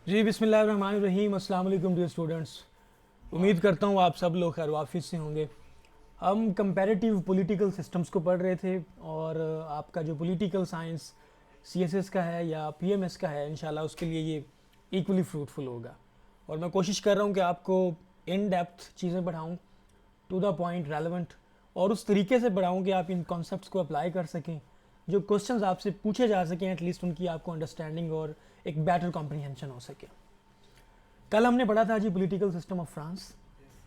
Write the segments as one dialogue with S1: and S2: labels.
S1: जी बिस्मिल्लाहिर्रहमानिर्रहीम। अस्सलाम वालेकुम डियर स्टूडेंट्स। उम्मीद करता हूँ आप सब लोग खैर वाफिस से होंगे। हम कंपैरेटिव पॉलिटिकल सिस्टम्स को पढ़ रहे थे और आपका जो पॉलिटिकल साइंस सीएसएस का है या पीएमएस का है, इंशाल्लाह उसके लिए ये इक्वली फ्रूटफुल होगा। और मैं कोशिश कर रहा हूँ कि आपको इन डेप्थ चीज़ें पढ़ाऊँ, टू द पॉइंट, रेलेवेंट, और उस तरीके से पढ़ाऊँ कि आप इन कॉन्सेप्ट्स को अप्लाई कर सकें। जो क्वेश्चंस आपसे पूछे जा सकें एटलीस्ट उनकी आपको अंडरस्टैंडिंग और एक बेटर कॉम्प्रीहेंशन हो सके। कल हमने पढ़ा था जी पॉलिटिकल सिस्टम ऑफ फ्रांस,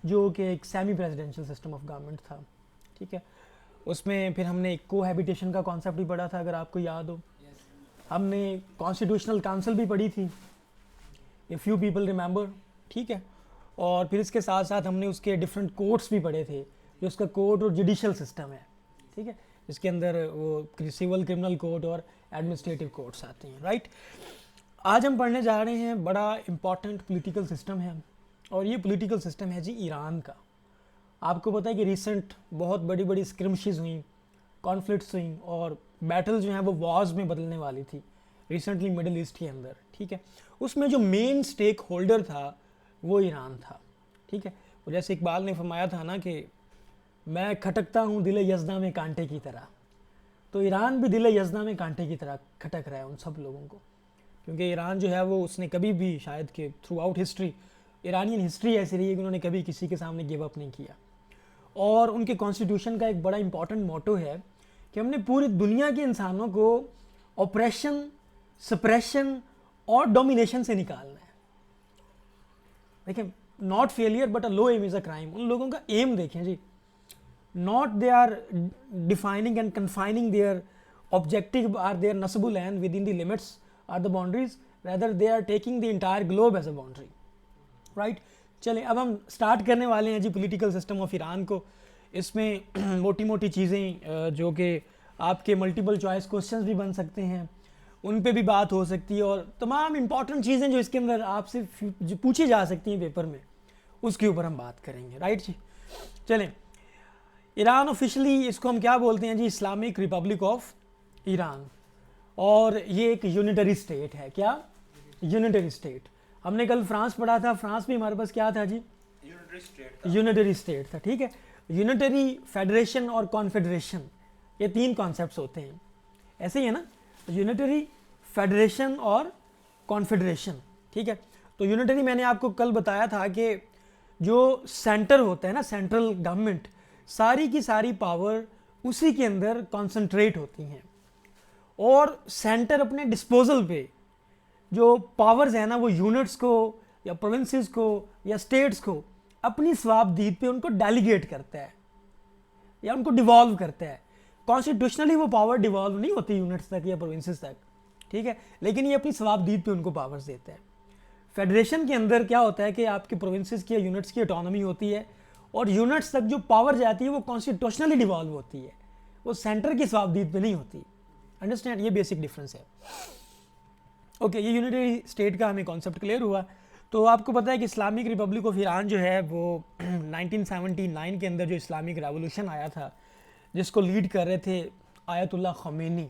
S1: जो कि एक semi presidential system of government था। ठीक है, उसमें फिर हमने एक कोहैबिटेशन का कॉन्सेप्ट भी पढ़ा था, अगर आपको याद हो। हमने कॉन्स्टिट्यूशनल काउंसिल भी पढ़ी थी, ए फ्यू पीपल रिमेंबर। ठीक है, और फिर इसके साथ साथ हमने उसके डिफरेंट कोर्ट्स भी पढ़े थे, जो उसका कोर्ट और जुडिशल सिस्टम है। ठीक है, इसके अंदर वो सिविल क्रिमिनल कोर्ट और एडमिनिस्ट्रेटिव कोर्ट्स आते हैं, राइट। आज हम पढ़ने जा रहे हैं बड़ा इम्पॉर्टेंट पॉलिटिकल सिस्टम है, और ये पॉलिटिकल सिस्टम है जी ईरान का। आपको पता है कि रिसेंट बहुत बड़ी बड़ी स्क्रिमशिज हुई, कॉन्फ्लिक्ट्स हुई, और बैटल जो हैं वो वॉर्स में बदलने वाली थी रिसेंटली मिडिल ईस्ट के अंदर। ठीक है, उसमें जो मेन स्टेक होल्डर था वो ईरान था। ठीक है, और जैसे इकबाल ने फरमाया था ना कि मैं खटकता हूँ दिल यज़दा में कांटे की तरह, तो ईरान भी दिल यज़दा में कांटे की तरह खटक रहा है उन सब लोगों को। क्योंकि ईरान जो है वो उसने कभी भी शायद कि through out history, Iranian history ऐसी रही है कि उन्होंने कभी किसी के सामने गिव अप नहीं किया। और उनके कॉन्स्टिट्यूशन का एक बड़ा इंपॉर्टेंट मोटो है कि हमने पूरी दुनिया के इंसानों को ऑपरेशन, सप्रेशन और डोमिनेशन से निकालना है। देखिए, not failure but a low aim is a crime. उन लोगों का एम देखें जी, not they are defining and confining their objective or their nasable land within the limits or the boundaries, rather they are taking the entire globe as a boundary, right। चलें, अब हम start करने वाले हैं जी political system of Iran को। इसमें मोटी मोटी चीज़ें जो कि आपके मल्टीपल चॉइस क्वेश्चंस भी बन सकते हैं, उन पे भी बात हो सकती है, और तमाम इंपॉर्टेंट चीज़ें जो इसके अंदर आपसे जो पूछी जा सकती हैं पेपर में, उसके ऊपर हम बात करेंगे, राइट जी। चलें, ईरान ऑफिशियली इसको हम क्या बोलते हैं जी, इस्लामिक रिपब्लिक ऑफ ईरान, और ये एक यूनिटरी स्टेट है। क्या? Unitary state. हमने कल फ्रांस पढ़ा था, फ्रांस भी हमारे पास क्या था जी? यूनिटरी स्टेट था। ठीक है, यूनिटरी, फेडरेशन और कॉन्फेडरेशन, ये तीन कॉन्सेप्ट्स होते हैं, ऐसे ही है ना, यूनिटरी, फेडरेशन और कॉन्फेडरेशन। ठीक है, तो यूनिटरी मैंने आपको कल बताया था कि जो सेंटर होता है ना, सेंट्रल गवर्नमेंट, सारी की सारी पावर उसी के अंदर कॉन्सेंट्रेट होती हैं, और सेंटर अपने डिस्पोजल पे जो पावर्स है ना, वो यूनिट्स को या प्रोविंसेस को या स्टेट्स को अपनी स्वाबदीद पे उनको डेलीगेट करता है या उनको डिवॉल्व करता है। कॉन्स्टिट्यूशनली वो पावर डिवॉल्व नहीं होती यूनिट्स तक या प्रोविंसेस तक, ठीक है, लेकिन ये अपनी स्वाबदीद पे उनको पावर्स देता है। फेडरेशन के अंदर क्या होता है कि आपके प्रोविंसेस की या यूनिट्स की ऑटोनॉमी होती है, और यूनिट्स तक जो पावर जाती है वो कॉन्स्टिट्यूशनली डिवॉल्व होती है, वो सेंटर की स्वाबदीद पे नहीं होती। अंडरस्टैंड, ये बेसिक डिफरेंस है। ओके, ये यूनिटरी स्टेट का हमें कॉन्सेप्ट क्लियर हुआ। तो आपको पता है कि इस्लामिक रिपब्लिक ऑफ ईरान जो है वो 1979 के अंदर जो इस्लामिक रेवोल्यूशन आया था, जिसको लीड कर रहे थे आयतुल्लाह ख़मैनी,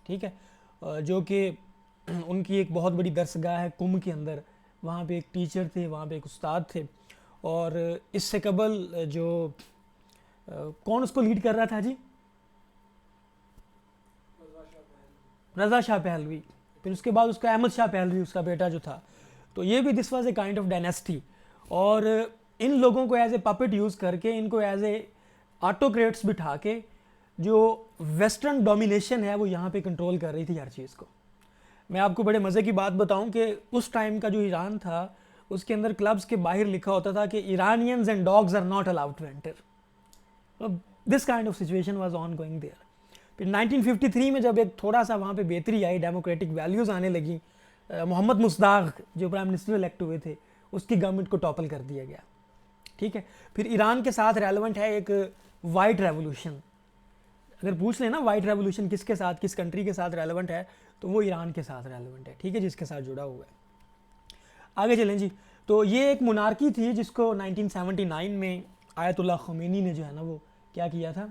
S1: ठीक है, जो कि उनकी एक बहुत बड़ी दरसगाह है कुम के अंदर, वहाँ पे एक टीचर थे, वहाँ पे एक उस्ताद थे। और इससे कबल जो कौन उसको लीड कर रहा था जी? रज़ा शाह पहलवी। फिर उसके बाद उसका अहमद शाह पहलवी, उसका बेटा जो था। तो ये भी this was a kind of dynasty, और इन लोगों को एज ए पपेट यूज़ करके, इनको एज ए ऑटोक्रेट्स बिठा के, जो वेस्टर्न डोमिनेशन है वो यहाँ पे कंट्रोल कर रही थी हर चीज़ को। मैं आपको बड़े मज़े की बात बताऊं कि उस टाइम का जो ईरान था, उसके अंदर क्लब्स के बाहर लिखा होता था कि Iranians and dogs are not allowed to enter. This kind of situation was ongoing there. फिर 1953 में जब एक थोड़ा सा वहाँ पे बेहतरी आई, डेमोक्रेटिक वैल्यूज़ आने लगी, मोहम्मद मुस्ताक जो प्राइम मिनिस्टर इलेक्ट हुए थे, उसकी गवर्नमेंट को टॉपल कर दिया गया। ठीक है, फिर ईरान के साथ रेलेवेंट है एक वाइट रेवोल्यूशन। अगर पूछ लेना वाइट रेवोल्यूशन किसके साथ, किस कंट्री के साथ रेलेवेंट है, तो वो ईरान के साथ रेलेवेंट है, ठीक है, जिसके साथ जुड़ा हुआ है। आगे चलें जी। तो ये एक मोनार्की थी जिसको 1979 में आयतुल्लाह ख़मैनी ने जो है ना वो क्या किया था,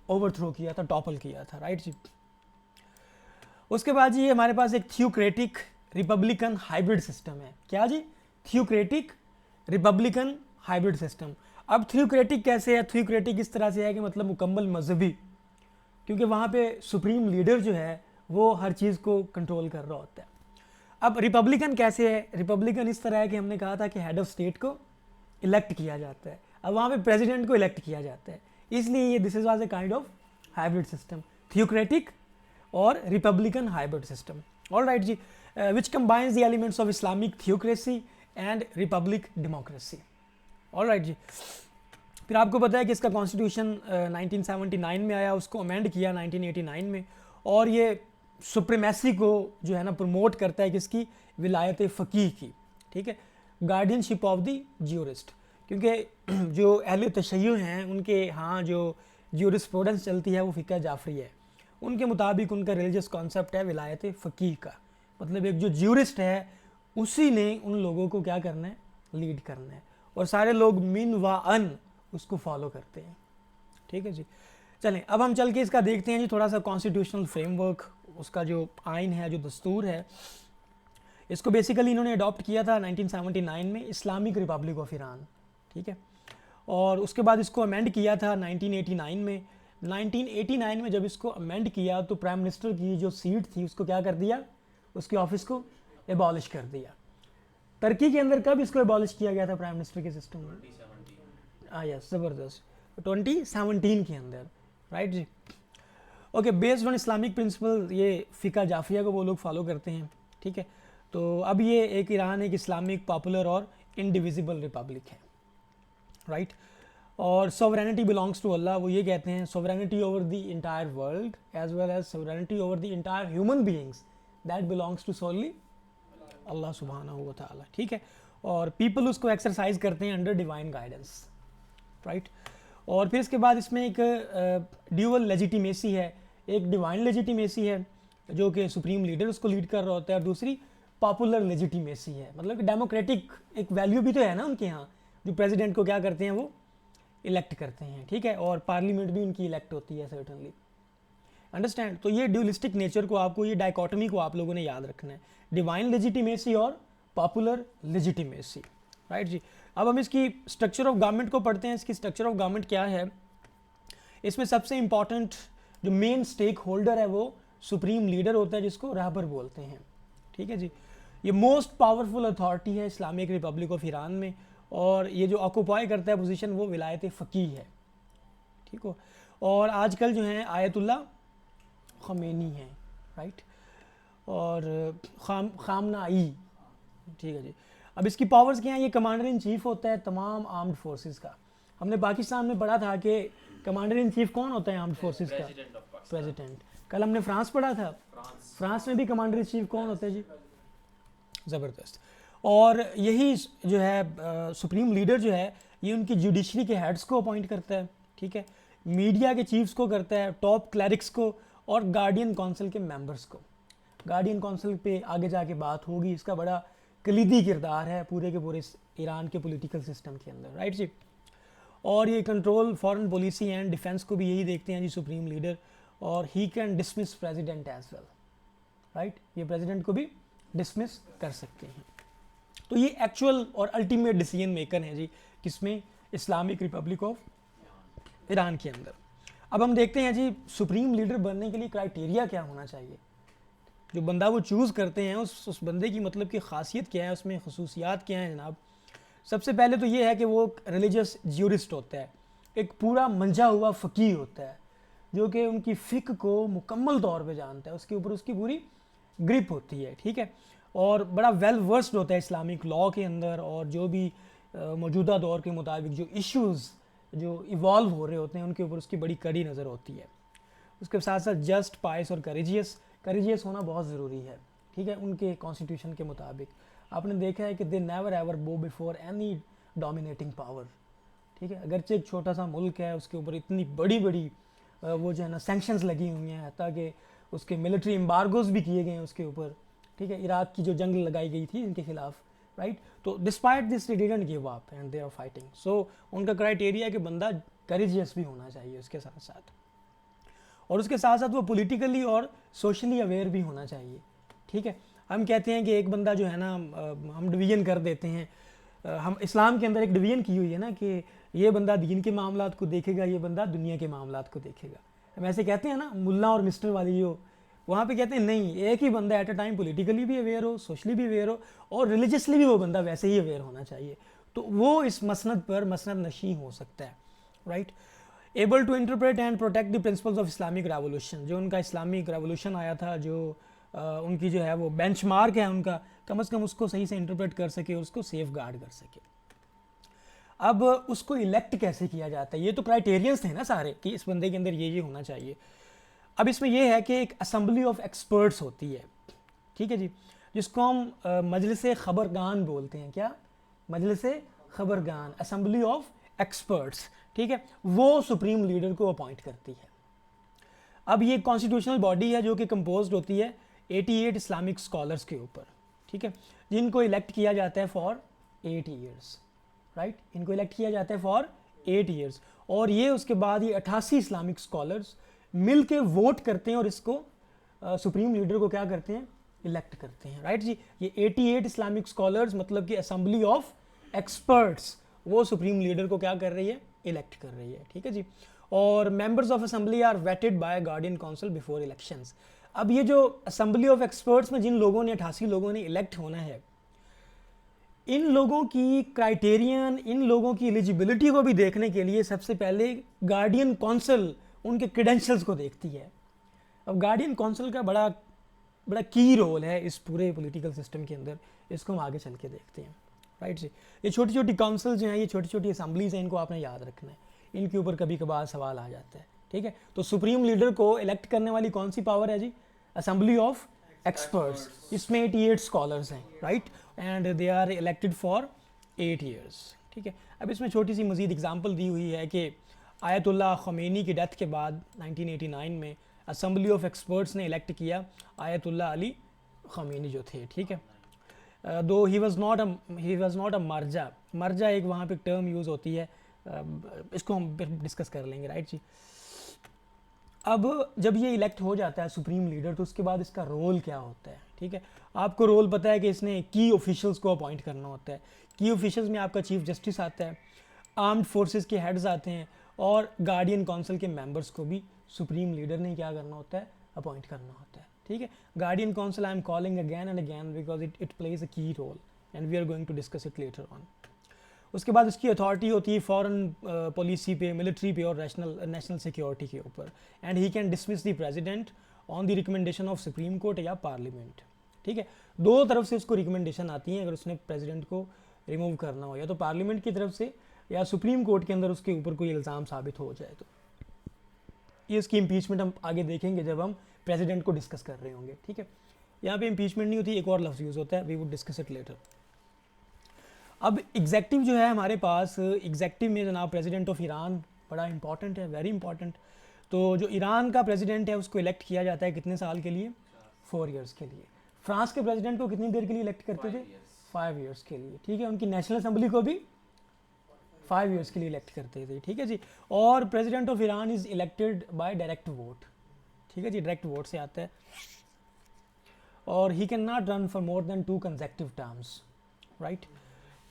S1: ओवरथ्रो किया था, टॉपल किया था, राइट जी। उसके बाद जी हमारे पास एक थियोक्रेटिक रिपब्लिकन हाइब्रिड सिस्टम है। क्या जी? Theocratic republican hybrid system. अब थियोक्रेटिक कैसे है? थियोक्रेटिक इस तरह से है कि मतलब मुकम्मल मजहबी, क्योंकि वहाँ पे सुप्रीम लीडर जो है वो हर चीज़ को कंट्रोल कर रहा होता है। अब रिपब्लिकन कैसे है? रिपब्लिकन इस तरह है कि हमने कहा था कि हेड ऑफ स्टेट को इलेक्ट किया जाता है, अब वहाँ पे प्रेसिडेंट को इलेक्ट किया जाता है, इसलिए ये this is was a kind of hybrid system, theocratic और republican hybrid system. All right जी, which combines the elements of Islamic theocracy and republic democracy. All right जी, फिर आपको पता है कि इसका कॉन्स्टिट्यूशन 1979 में आया, उसको अमेंड किया 1989 में, और ये सुप्रीमेसी को जो है ना प्रमोट करता है किसकी? विलायत फ़कीह की, ठीक है, गार्डियनशिप ऑफ द ज्यूरिस्ट, क्योंकि जो अहले तशय्युअ हैं उनके यहाँ जो ज्यूरिस्प्रूडेंस चलती है वो फ़िक़्ह जाफ़री है, उनके मुताबिक उनका रिलीजियस कॉन्सेप्ट है विलायत फ़कीह का, मतलब एक जो ज्यूरिस्ट है उसी ने उन लोगों को क्या करना है? लीड करना है, और सारे लोग मिन व अन उसको फॉलो करते हैं। ठीक है जी, चलें अब हम चल के इसका देखते हैं जी थोड़ा सा कॉन्स्टिट्यूशनल फ्रेमवर्क, उसका जो आइन है, जो दस्तूर है, इसको बेसिकली इन्होंने अडॉप्ट किया था 1979 में इस्लामिक रिपब्लिक ऑफ ईरान। ठीक है, और उसके बाद इसको अमेंड किया था 1989 में। 1989 में जब इसको अमेंड किया तो प्राइम मिनिस्टर की जो सीट थी उसको क्या कर दिया? उसके ऑफिस को एबॉलिश कर दिया। टर्की के अंदर कब इसको एबॉलिश किया गया था प्राइम मिनिस्टर के सिस्टम में? हाँ यस, ज़बरदस्त, 2017 के अंदर, राइट जी। Okay, based on Islamic principle, ये फ़िक़्ह जाफ़रिया को वो लोग फॉलो करते हैं। ठीक है, तो अब ये एक ईरान एक इस्लामिक पॉपुलर और इंडिविजिबल रिपब्लिक है, राइट। और सोवरेनिटी बिलोंग्स टू अल्लाह, वो ये कहते हैं sovereignty over the entire world as well as sovereignty over the entire human beings that belongs to solely Allah सुब्हानहू व तआला। ठीक है, और पीपल उसको एक्सरसाइज करते हैं अंडर डिवाइन गाइडेंस, राइट। और फिर इसके बाद इसमें एक ड्यूअल लेजिटिमेसी है, एक डिवाइन लेजिटिमेसी है जो कि सुप्रीम लीडर उसको लीड कर रहा होता है, और दूसरी पॉपुलर लेजिटिमेसी है, मतलब कि डेमोक्रेटिक एक वैल्यू भी तो है ना उनके यहाँ, जो प्रेसिडेंट को क्या करते हैं वो इलेक्ट करते हैं। ठीक है, और पार्लियामेंट भी उनकी इलेक्ट होती है सर्टनली, अंडरस्टैंड। तो ये ड्यूलिस्टिक नेचर को आपको, ये डायकोटमी को आप लोगों ने याद रखना है, डिवाइन लेजिटिमेसी और पॉपुलर लेजिटिमेसी, राइट जी। अब हम इसकी स्ट्रक्चर ऑफ गवर्नमेंट को पढ़ते हैं। इसकी स्ट्रक्चर ऑफ गवर्नमेंट क्या है? इसमें सबसे इंपॉर्टेंट जो मेन स्टेक होल्डर है वो सुप्रीम लीडर होता है, जिसको रहबर बोलते हैं। ठीक है जी, ये मोस्ट पावरफुल अथॉरिटी है इस्लामिक रिपब्लिक ऑफ ईरान में, और ये जो ऑक्यूपाई करता है पोजीशन वो विलायत फ़कीह है। ठीक हो, और आजकल जो है आयतुल्ला ख़मेनी है, राइट, और खामनाई। ठीक है जी, अब इसकी पावर्स क्या हैं? ये कमांडर इन चीफ होता है तमाम आर्म्ड फोर्सेस का। हमने पाकिस्तान में पढ़ा था कि कमांडर इन चीफ कौन होता है आर्म्ड फोर्सेस का? प्रेसिडेंट। कल हमने फ्रांस पढ़ा था, फ्रांस में भी कमांडर इन चीफ कौन होता है जी? ज़बरदस्त। और यही जो है सुप्रीम लीडर जो है ये उनकी जुडिशरी के हेड्स को अपॉइंट करता है। ठीक है, मीडिया के चीफ्स को करता है, टॉप क्लरिक्स को, और गार्डियन काउंसिल के मेंबर्स को। गार्डियन काउंसिल पे आगे जाके बात होगी, इसका बड़ा कलीदी किरदार है पूरे के पूरे ईरान के पॉलिटिकल सिस्टम के अंदर, राइट जी। और ये control foreign policy and defence को भी यही देखते हैं जी सुप्रीम लीडर, और he can dismiss president as well, right, ये प्रेसिडेंट को भी डिसमिस कर सकते हैं। तो ये एक्चुअल और अल्टीमेट डिसीजन मेकर हैं जी किसमें? इस्लामिक रिपब्लिक ऑफ ईरान के अंदर। अब हम देखते हैं जी सुप्रीम लीडर बनने के लिए क्राइटेरिया क्या होना चाहिए, जो बंदा वो चूज़ करते हैं उस बंदे की मतलब की खासियत क्या है, उसमें खसूसियात क्या हैं जनाब। सबसे पहले तो ये है कि वो रिलीजियस ज्यूरिस्ट होता है, एक पूरा मंझा हुआ फ़कीह होता है जो कि उनकी फ़िक्र को मुकम्मल तौर पे जानता है, उसके ऊपर उसकी पूरी ग्रिप होती है। ठीक है, और बड़ा वेल वर्स्ड होता है इस्लामिक लॉ के अंदर, और जो भी मौजूदा दौर के मुताबिक जो इश्यूज़ जो इवॉल्व हो रहे होते हैं उनके ऊपर उसकी बड़ी कड़ी नज़र होती है। उसके साथ साथ जस्ट, पाइस और करेजियस होना बहुत ज़रूरी है। ठीक है, उनके कॉन्स्टिट्यूशन के मुताबिक आपने देखा है कि दे नेवर एवर बो बिफोर एनी डोमिनेटिंग पावर। ठीक है, अगरचे एक छोटा सा मुल्क है उसके ऊपर इतनी बड़ी बड़ी वो जो है ना सैंक्शंस लगी हुई हैं, ताकि उसके मिलिट्री एम्बार्गोज भी किए गए हैं उसके ऊपर। ठीक है, इराक की जो जंग लगाई गई थी इनके खिलाफ, राइट। तो despite this they didn't give up and they are fighting. So उनका क्राइटेरिया है कि बंदा करेजियस भी होना चाहिए उसके साथ साथ, और उसके साथ साथ वो पॉलिटिकली और सोशली अवेयर भी होना चाहिए। ठीक है, हम कहते हैं कि एक बंदा जो है ना, हम डिवीजन कर देते हैं, हम इस्लाम के अंदर एक डिवीजन की हुई है ना कि ये बंदा दीन के मामलात को देखेगा, ये बंदा दुनिया के मामलात को देखेगा। हम ऐसे कहते हैं ना, मुल्ला और मिस्टर वाली जो, वहाँ पे कहते हैं नहीं, एक ही बंदा एट अ टाइम पॉलिटिकली भी अवेयर हो, सोशली भी अवेयर हो, और रिलीजियसली भी वो बंदा वैसे ही अवेयर होना चाहिए, तो वो इस मसनद पर मसनद नशी हो सकता है, right. Able to interpret and protect the principles of Islamic revolution, जो उनका इस्लामिक रेवोल्यूशन आया था, जो उनकी जो है वो बेंचमार्क है उनका, कम से कम उसको सही से इंटरप्रेट कर सके, उसको सेफ गार्ड कर सके। अब उसको इलेक्ट कैसे किया जाता है, ये तो क्राइटेरियंस थे ना सारे कि इस बंदे के अंदर ये होना चाहिए। अब इसमें यह है कि एक असम्बली ऑफ एक्सपर्ट्स होती है, ठीक है जी, जिसको हम मजलिस खबरगान बोलते हैं। क्या? मजलिस खबरगान, असम्बली ऑफ एक्सपर्ट्स, ठीक है, वो सुप्रीम लीडर को अपॉइंट करती है। अब ये कॉन्स्टिट्यूशनल बॉडी है जो कि कंपोज्ड होती है 88 इस्लामिक स्कॉलर्स के ऊपर, ठीक है, जिनको इलेक्ट किया जाता है फॉर 8 ईयर्स, राइट, इनको इलेक्ट किया जाता है फॉर 8 ईयर्स, और ये उसके बाद ये 88 इस्लामिक स्कॉलर्स मिल के वोट करते हैं और इसको सुप्रीम लीडर को क्या करते हैं, इलेक्ट करते हैं, राइट जी। ये 88 इस्लामिक स्कॉलर्स मतलब कि असम्बली ऑफ एक्सपर्ट्स, वो सुप्रीम लीडर को क्या कर रही है, इलेक्ट कर रही है, ठीक है जी। और members of assembly are vetted by guardian council before elections. अब ये जो असेंबली ऑफ एक्सपर्ट्स में जिन लोगों ने 88 लोगों ने इलेक्ट होना है, इन लोगों की क्राइटेरियन, इन लोगों की एलिजिबिलिटी को भी देखने के लिए सबसे पहले गार्डियन काउंसिल उनके क्रेडेंशियल्स को देखती है। अब गार्डियन काउंसिल का बड़ा की रोल है इस पूरे पॉलिटिकल सिस्टम के अंदर, इसको हम आगे चल के देखते हैं, राइट जी। ये छोटी छोटी काउंसिल जो हैं, ये छोटी छोटी असम्बलीज हैं, इनको आपने याद रखना है, इनके ऊपर कभी कभार सवाल आ जाता है, ठीक है। तो सुप्रीम लीडर को इलेक्ट करने वाली कौन सी पावर है जी, असेंबली ऑफ एक्सपर्ट्स, इसमें 88 स्कॉलर्स हैं, right, and they are elected for 8 years, ठीक है। अब इसमें छोटी सी मजीद एग्जांपल दी हुई है कि आयतुल्लाह ख़मैनी की डेथ के बाद 1989 में असेंबली ऑफ एक्सपर्ट्स ने इलेक्ट किया आयतुल्लाह अली ख़मैनी जो थे, ठीक है। दो ही वाज नॉट अ मर्जा एक वहाँ पे टर्म यूज़ होती है, इसको हम डिस्कस कर लेंगे, राइट जी। अब जब ये इलेक्ट हो जाता है सुप्रीम लीडर, तो उसके बाद इसका रोल क्या होता है, ठीक है। आपको रोल पता है कि इसने की ऑफिशियल्स को अपॉइंट करना होता है। की ऑफिशियल्स में आपका चीफ जस्टिस आता है, आर्म्ड फोर्सेस के हेड्स आते हैं, और गार्डियन काउंसिल के मेंबर्स को भी सुप्रीम लीडर ने क्या करना होता है, अपॉइंट करना होता है, ठीक है। Guardian council I am calling again and again because it plays a key role and we are going to discuss it later on. उसके बाद उसकी अथॉरिटी होती है फॉरेन पॉलिसी पे, मिलिट्री पे और नेशनल सिक्योरिटी के ऊपर, and he can dismiss the president on the recommendation of supreme court या पार्लियामेंट, ठीक है। दो तरफ से उसको रिकमेंडेशन आती है अगर उसने प्रेसिडेंट को रिमूव करना हो, या तो पार्लियामेंट की तरफ से या सुप्रीम कोर्ट के अंदर उसके ऊपर कोई इल्ज़ाम साबित हो जाए तो। ये इसकी इम्पीचमेंट हम आगे देखेंगे जब हम प्रेसिडेंट को डिस्कस कर रहे होंगे, ठीक है। यहाँ पे इम्पीचमेंट नहीं होती, एक और लफ्ज़ यूज़ होता है, we would discuss it later. अब एग्जेक्टिव जो है हमारे पास, एग्जेक्टिव में जनाब प्रेसिडेंट ऑफ ईरान बड़ा इंपॉर्टेंट है, वेरी इंपॉर्टेंट। तो जो ईरान का प्रेसिडेंट है उसको इलेक्ट किया जाता है कितने साल के लिए, 4 ईयर्स के लिए। फ्रांस के प्रेसिडेंट को कितनी देर के लिए इलेक्ट करते थे, 5 ईयर्स के लिए, ठीक है। उनकी नेशनल असेंबली को भी 5 ईयर्स के लिए इलेक्ट करते थे, ठीक है जी। और president of Iran is elected by direct vote, ठीक है जी, डायरेक्ट वोट से आता है, और he can not run for more than 2 consecutive terms, right.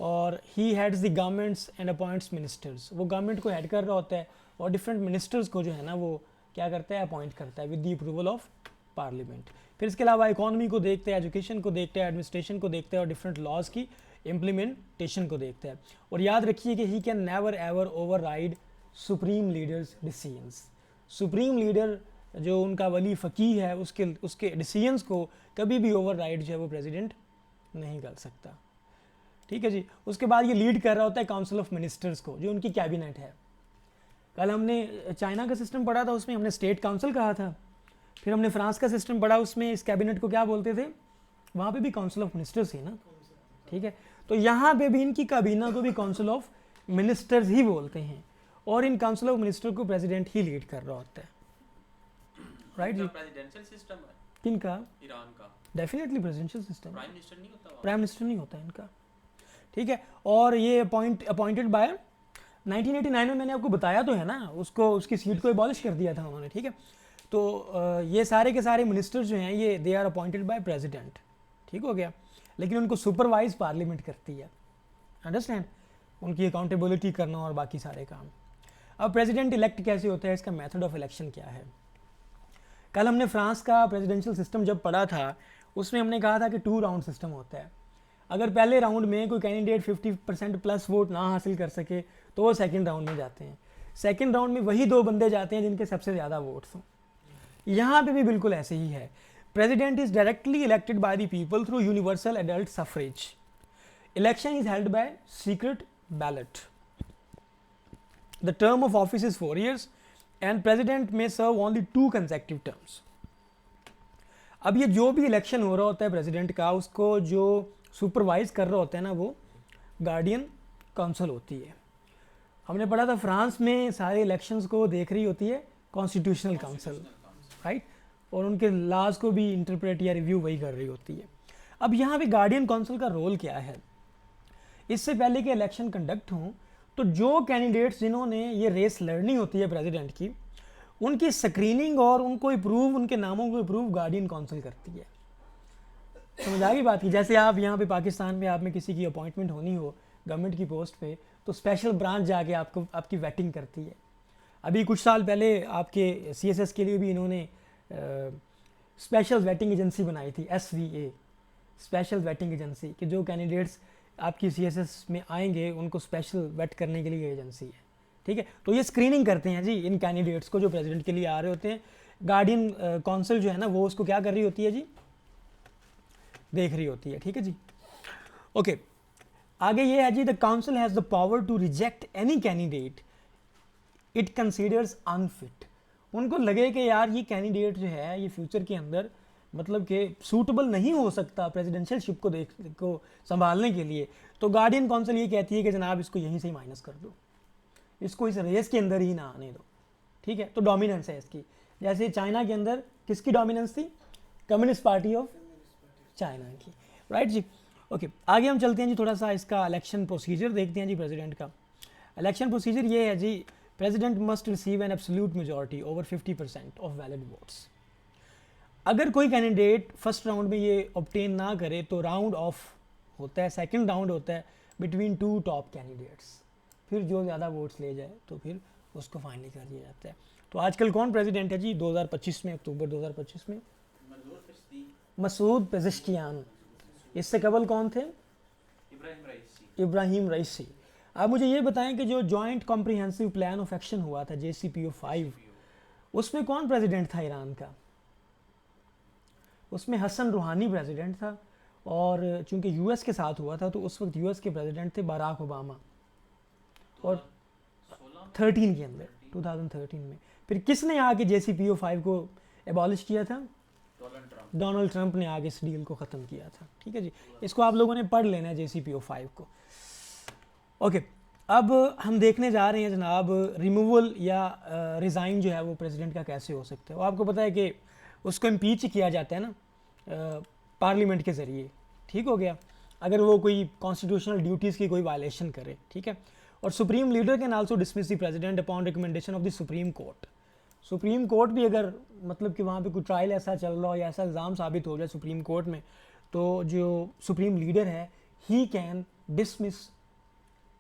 S1: और he heads the governments and appoints ministers, वो गवर्नमेंट को हेड कर रहा होता है और डिफरेंट मिनिस्टर्स को जो है ना वो क्या करता है, अपॉइंट करता है with the approval of parliament. फिर इसके अलावा इकॉनमी को देखते हैं, एजुकेशन को देखते हैं, एडमिनिस्ट्रेशन को देखते हैं, और डिफरेंट लॉज की इम्प्लीमेंटेशन को देखते हैं। और याद रखिए कि he can never ever override supreme leaders decisions. Supreme leader जो उनका वली फ़कीह है उसके डिसीजंस को कभी भी ओवरराइड जो है वो प्रेसिडेंट नहीं कर सकता, ठीक है जी। उसके बाद ये लीड कर रहा होता है काउंसिल ऑफ मिनिस्टर्स को, जो उनकी कैबिनेट है। कल हमने चाइना का सिस्टम पढ़ा था, उसमें हमने स्टेट काउंसिल कहा था। फिर हमने फ्रांस का सिस्टम पढ़ा, उसमें इस कैबिनेट को क्या बोलते थे, वहाँ पे भी काउंसिल ऑफ मिनिस्टर्स ही ना, ठीक है। तो यहाँ पे भी इनकी काबीना को भी काउंसिल ऑफ मिनिस्टर्स ही बोलते हैं, और इन काउंसिल ऑफ मिनिस्टर को प्रेसिडेंट ही लीड कर रहा होता है, राइट जी।
S2: प्रेसिडेंशियल सिस्टम है
S1: किनका,
S2: ईरान का,
S1: definitely presidential system,
S2: prime minister नहीं होता,
S1: प्राइम मिनिस्टर नहीं होता इनका, ठीक है। और ये अपॉइंटेड बाय 1989 में मैंने आपको बताया तो है ना, उसकी सीट को एबॉलिश कर दिया था उन्होंने, ठीक है। तो ये सारे के सारे मिनिस्टर जो हैं ये they are appointed by president, ठीक हो गया, लेकिन उनको सुपरवाइज पार्लियामेंट करती है, अंडरस्टैंड, उनकी अकाउंटेबिलिटी करना और बाकी सारे काम। अब प्रेसिडेंट इलेक्ट कैसे होता है, इसका मेथड ऑफ इलेक्शन क्या है। कल हमने फ्रांस का प्रेसिडेंशियल सिस्टम जब पढ़ा था, उसमें हमने कहा था कि 2 राउंड सिस्टम होता है। अगर पहले राउंड में कोई कैंडिडेट 50% प्लस वोट ना हासिल कर सके तो वो सेकंड राउंड में जाते हैं। सेकंड राउंड में वही 2 बंदे जाते हैं जिनके सबसे ज़्यादा वोट्स हों। यहाँ पे भी बिल्कुल ऐसे ही है। President is directly elected by the people through universal adult suffrage. Election is held by secret ballot. The term of office is 4 years and president में सर्व ओनली 2 consecutive terms। अब ये जो भी इलेक्शन हो रहा होता है प्रेसिडेंट का, उसको जो सुपरवाइज कर रहा होता है ना, वो गार्डियन काउंसिल होती है। हमने पढ़ा था फ्रांस में सारे इलेक्शंस को देख रही होती है कॉन्स्टिट्यूशनल काउंसिल, राइट, और उनके लॉज को भी इंटरप्रेट या रिव्यू वही कर रही होती है। अब यहाँ पे गार्डियन काउंसिल का रोल क्या है। इससे पहले कि इलेक्शन कंडक्ट हों तो जो कैंडिडेट्स जिन्होंने ये रेस लड़नी होती है प्रेसिडेंट की, उनकी स्क्रीनिंग और उनको अप्रूव, उनके नामों को अप्रूव गार्डियन काउंसिल करती है। समझ आ गई बात की। जैसे आप यहाँ पे पाकिस्तान में आप में किसी की अपॉइंटमेंट होनी हो गवर्नमेंट की पोस्ट पे, तो स्पेशल ब्रांच जाके आपको आपकी वेटिंग करती है। अभी कुछ साल पहले आपके CSS के लिए भी इन्होंने स्पेशल वेटिंग एजेंसी बनाई थी, SVA, स्पेशल वेटिंग एजेंसी, कि जो कैंडिडेट्स आपकी CSS में आएंगे उनको स्पेशल वेट करने के लिए एजेंसी है, ठीक है। तो ये स्क्रीनिंग करते हैं जी इन कैंडिडेट्स को जो प्रेसिडेंट के लिए आ रहे होते हैं। गार्डियन काउंसिल जो है ना, वो उसको क्या कर रही होती है जी, देख रही होती है, ठीक है जी। ओके, आगे ये है जी, the council has the power to reject any candidate it considers unfit. उनको लगे कि यार ये कैंडिडेट जो है ये फ्यूचर के अंदर मतलब कि सूटेबल नहीं हो सकता प्रेसिडेंशियलशिप को संभालने के लिए, तो गार्डियन काउंसिल ये कहती है कि जनाब इसको यहीं से ही माइनस कर दो, इसको इस रेस के अंदर ही ना आने दो, ठीक है। तो डोमिनेंस है इसकी। जैसे चाइना के अंदर किसकी डोमिनेंस थी, कम्युनिस्ट पार्टी ऑफ चाइना की, राइट जी। ओके, आगे हम चलते हैं जी, थोड़ा सा इसका इलेक्शन प्रोसीजर देखते हैं जी। प्रेसिडेंट का इलेक्शन प्रोसीजर ये है जी, president must receive an absolute majority over 50% of valid votes. अगर कोई कैंडिडेट फर्स्ट राउंड में ये ऑब्टेन ना करे तो राउंड ऑफ होता है, सेकंड राउंड होता है बिटवीन 2 टॉप कैंडिडेट्स। फिर जो ज़्यादा वोट्स ले जाए तो फिर उसको फाइनली कर दिया जाता है। तो आजकल कौन प्रेसिडेंट है जी 2025 में, अक्टूबर 2025 में? मसूद पेज़ेश्कियान। इससे कबल कौन थे? इब्राहिम रईसी। अब मुझे ये बताएं कि जो joint comprehensive plan of action हुआ था JCPO5, उसमें कौन प्रेसिडेंट था ईरान का? उसमें हसन रूहानी प्रेसिडेंट था, और चूंकि US के साथ हुआ था तो उस वक्त US के प्रेसिडेंट थे बराक ओबामा, और 13 के अंदर 2013 में। फिर किसने आके JCPO5 को एबॉलिश किया था? डोनाल्ड ट्रंप ने आगे इस डील को ख़त्म किया था, ठीक है जी। इसको आप लोगों ने पढ़ लेना है JCPO5 को। ओके, अब हम देखने जा रहे हैं जनाब रिमूवल या रिज़ाइन जो है वो प्रेसिडेंट का कैसे हो सकता है। वो आपको पता है कि उसको इम्पीच किया जाता है ना पार्लियामेंट के ज़रिए, ठीक हो गया, अगर वो कोई कॉन्स्टिट्यूशनल ड्यूटीज़ की कोई वायलेशन करे, ठीक है। और supreme leader can also dismiss the president upon recommendation of the supreme court. Supreme court भी अगर मतलब कि वहाँ पे कोई ट्रायल ऐसा चल रहा हो या ऐसा इल्ज़ाम साबित हो जाए सुप्रीम कोर्ट में, तो जो सुप्रीम लीडर है ही कैन डिसमिस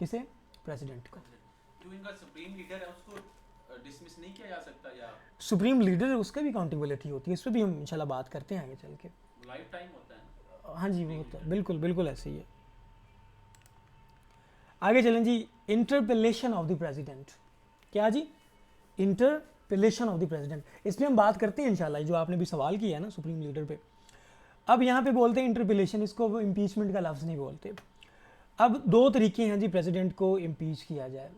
S1: किसे? प्रेसिडेंट को।
S2: जो इनका सुप्रीम लीडर है उसको डिसमिस नहीं किया जा सकता, या
S1: सुप्रीम लीडर है उसका भी अकाउंटेबिलिटी होती है, इस पर भी हम इंशाल्लाह बात करते हैं आगे चल के।
S2: लाइफ टाइम होता है?
S1: हाँ जी, वो होता है, बिल्कुल बिल्कुल ऐसे ही है। आगे चलें जी, इंटरपेलेशन ऑफ द प्रेसिडेंट। क्या जी? इंटरपेलेशन ऑफ द प्रेसिडेंट, इसलिए हम बात करते हैं इंशाल्लाह, जो आपने भी सवाल किया है ना सुप्रीम लीडर पे। अब यहाँ पे बोलते हैं इंटरपेलेशन, इसको वो इम्पीचमेंट का लफ्ज़ नहीं बोलते। अब 2 तरीके हैं जी प्रेसिडेंट को इम्पीच किया जाए,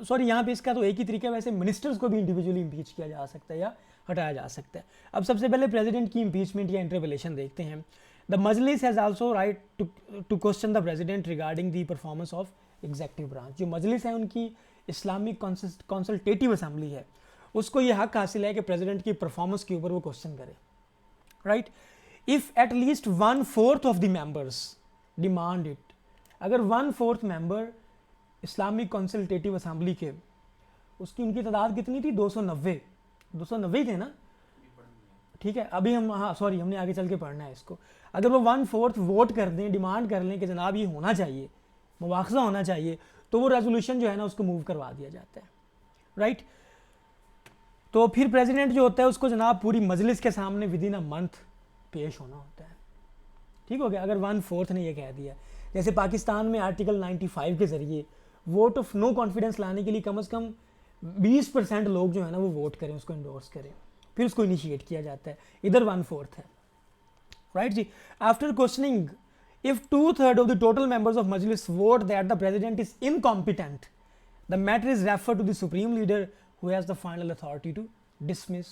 S1: सॉरी यहाँ पे इसका तो एक ही तरीका है, वैसे मिनिस्टर्स को भी इंडिविजुअली इम्पीच किया जा सकता है या हटाया जा सकता है। अब सबसे पहले प्रेसिडेंट की इम्पीचमेंट या इंटरपेलेशन देखते हैं। द मजलिस has also right to question the president regarding the performance of executive branch. जो मजलिस है उनकी इस्लामिक कंसल्टेटिव असेंबली है, उसको ये हक हासिल है कि प्रेसिडेंट की परफॉर्मेंस के ऊपर वो क्वेश्चन करे, right. If at least 1/4 of the members demand it, अगर 1/4 मेंबर इस्लामिक कंसल्टेटिव असेंबली के, उसकी उनकी तादाद कितनी थी? 290 थे ना, ठीक है, अभी हम, हाँ सॉरी, हमने आगे चल के पढ़ना है इसको। अगर वो 1/4 वोट कर दें, डिमांड कर लें कि जनाब ये होना चाहिए, मुआवजा होना चाहिए, तो वो रेजोल्यूशन जो है ना उसको मूव करवा दिया जाता है, राइट। तो फिर प्रेसिडेंट जो होता है उसको जनाब पूरी मजलिस के सामने विद इन अ मंथ पेश होना होता है, ठीक हो गया। अगर 1/4 ने ये कह दिया, जैसे पाकिस्तान में आर्टिकल 95 के ज़रिए वोट ऑफ नो कॉन्फिडेंस लाने के लिए कम से कम 20% लोग जो है ना वो वोट करें, उसको इंडोर्स करें, फिर उसको इनिशिएट किया जाता है। इधर 1/4 है, राइट जी। After questioning, if 2/3 of the total members of Majlis vote that the president is incompetent, the matter is referred to the supreme leader who has the final authority to dismiss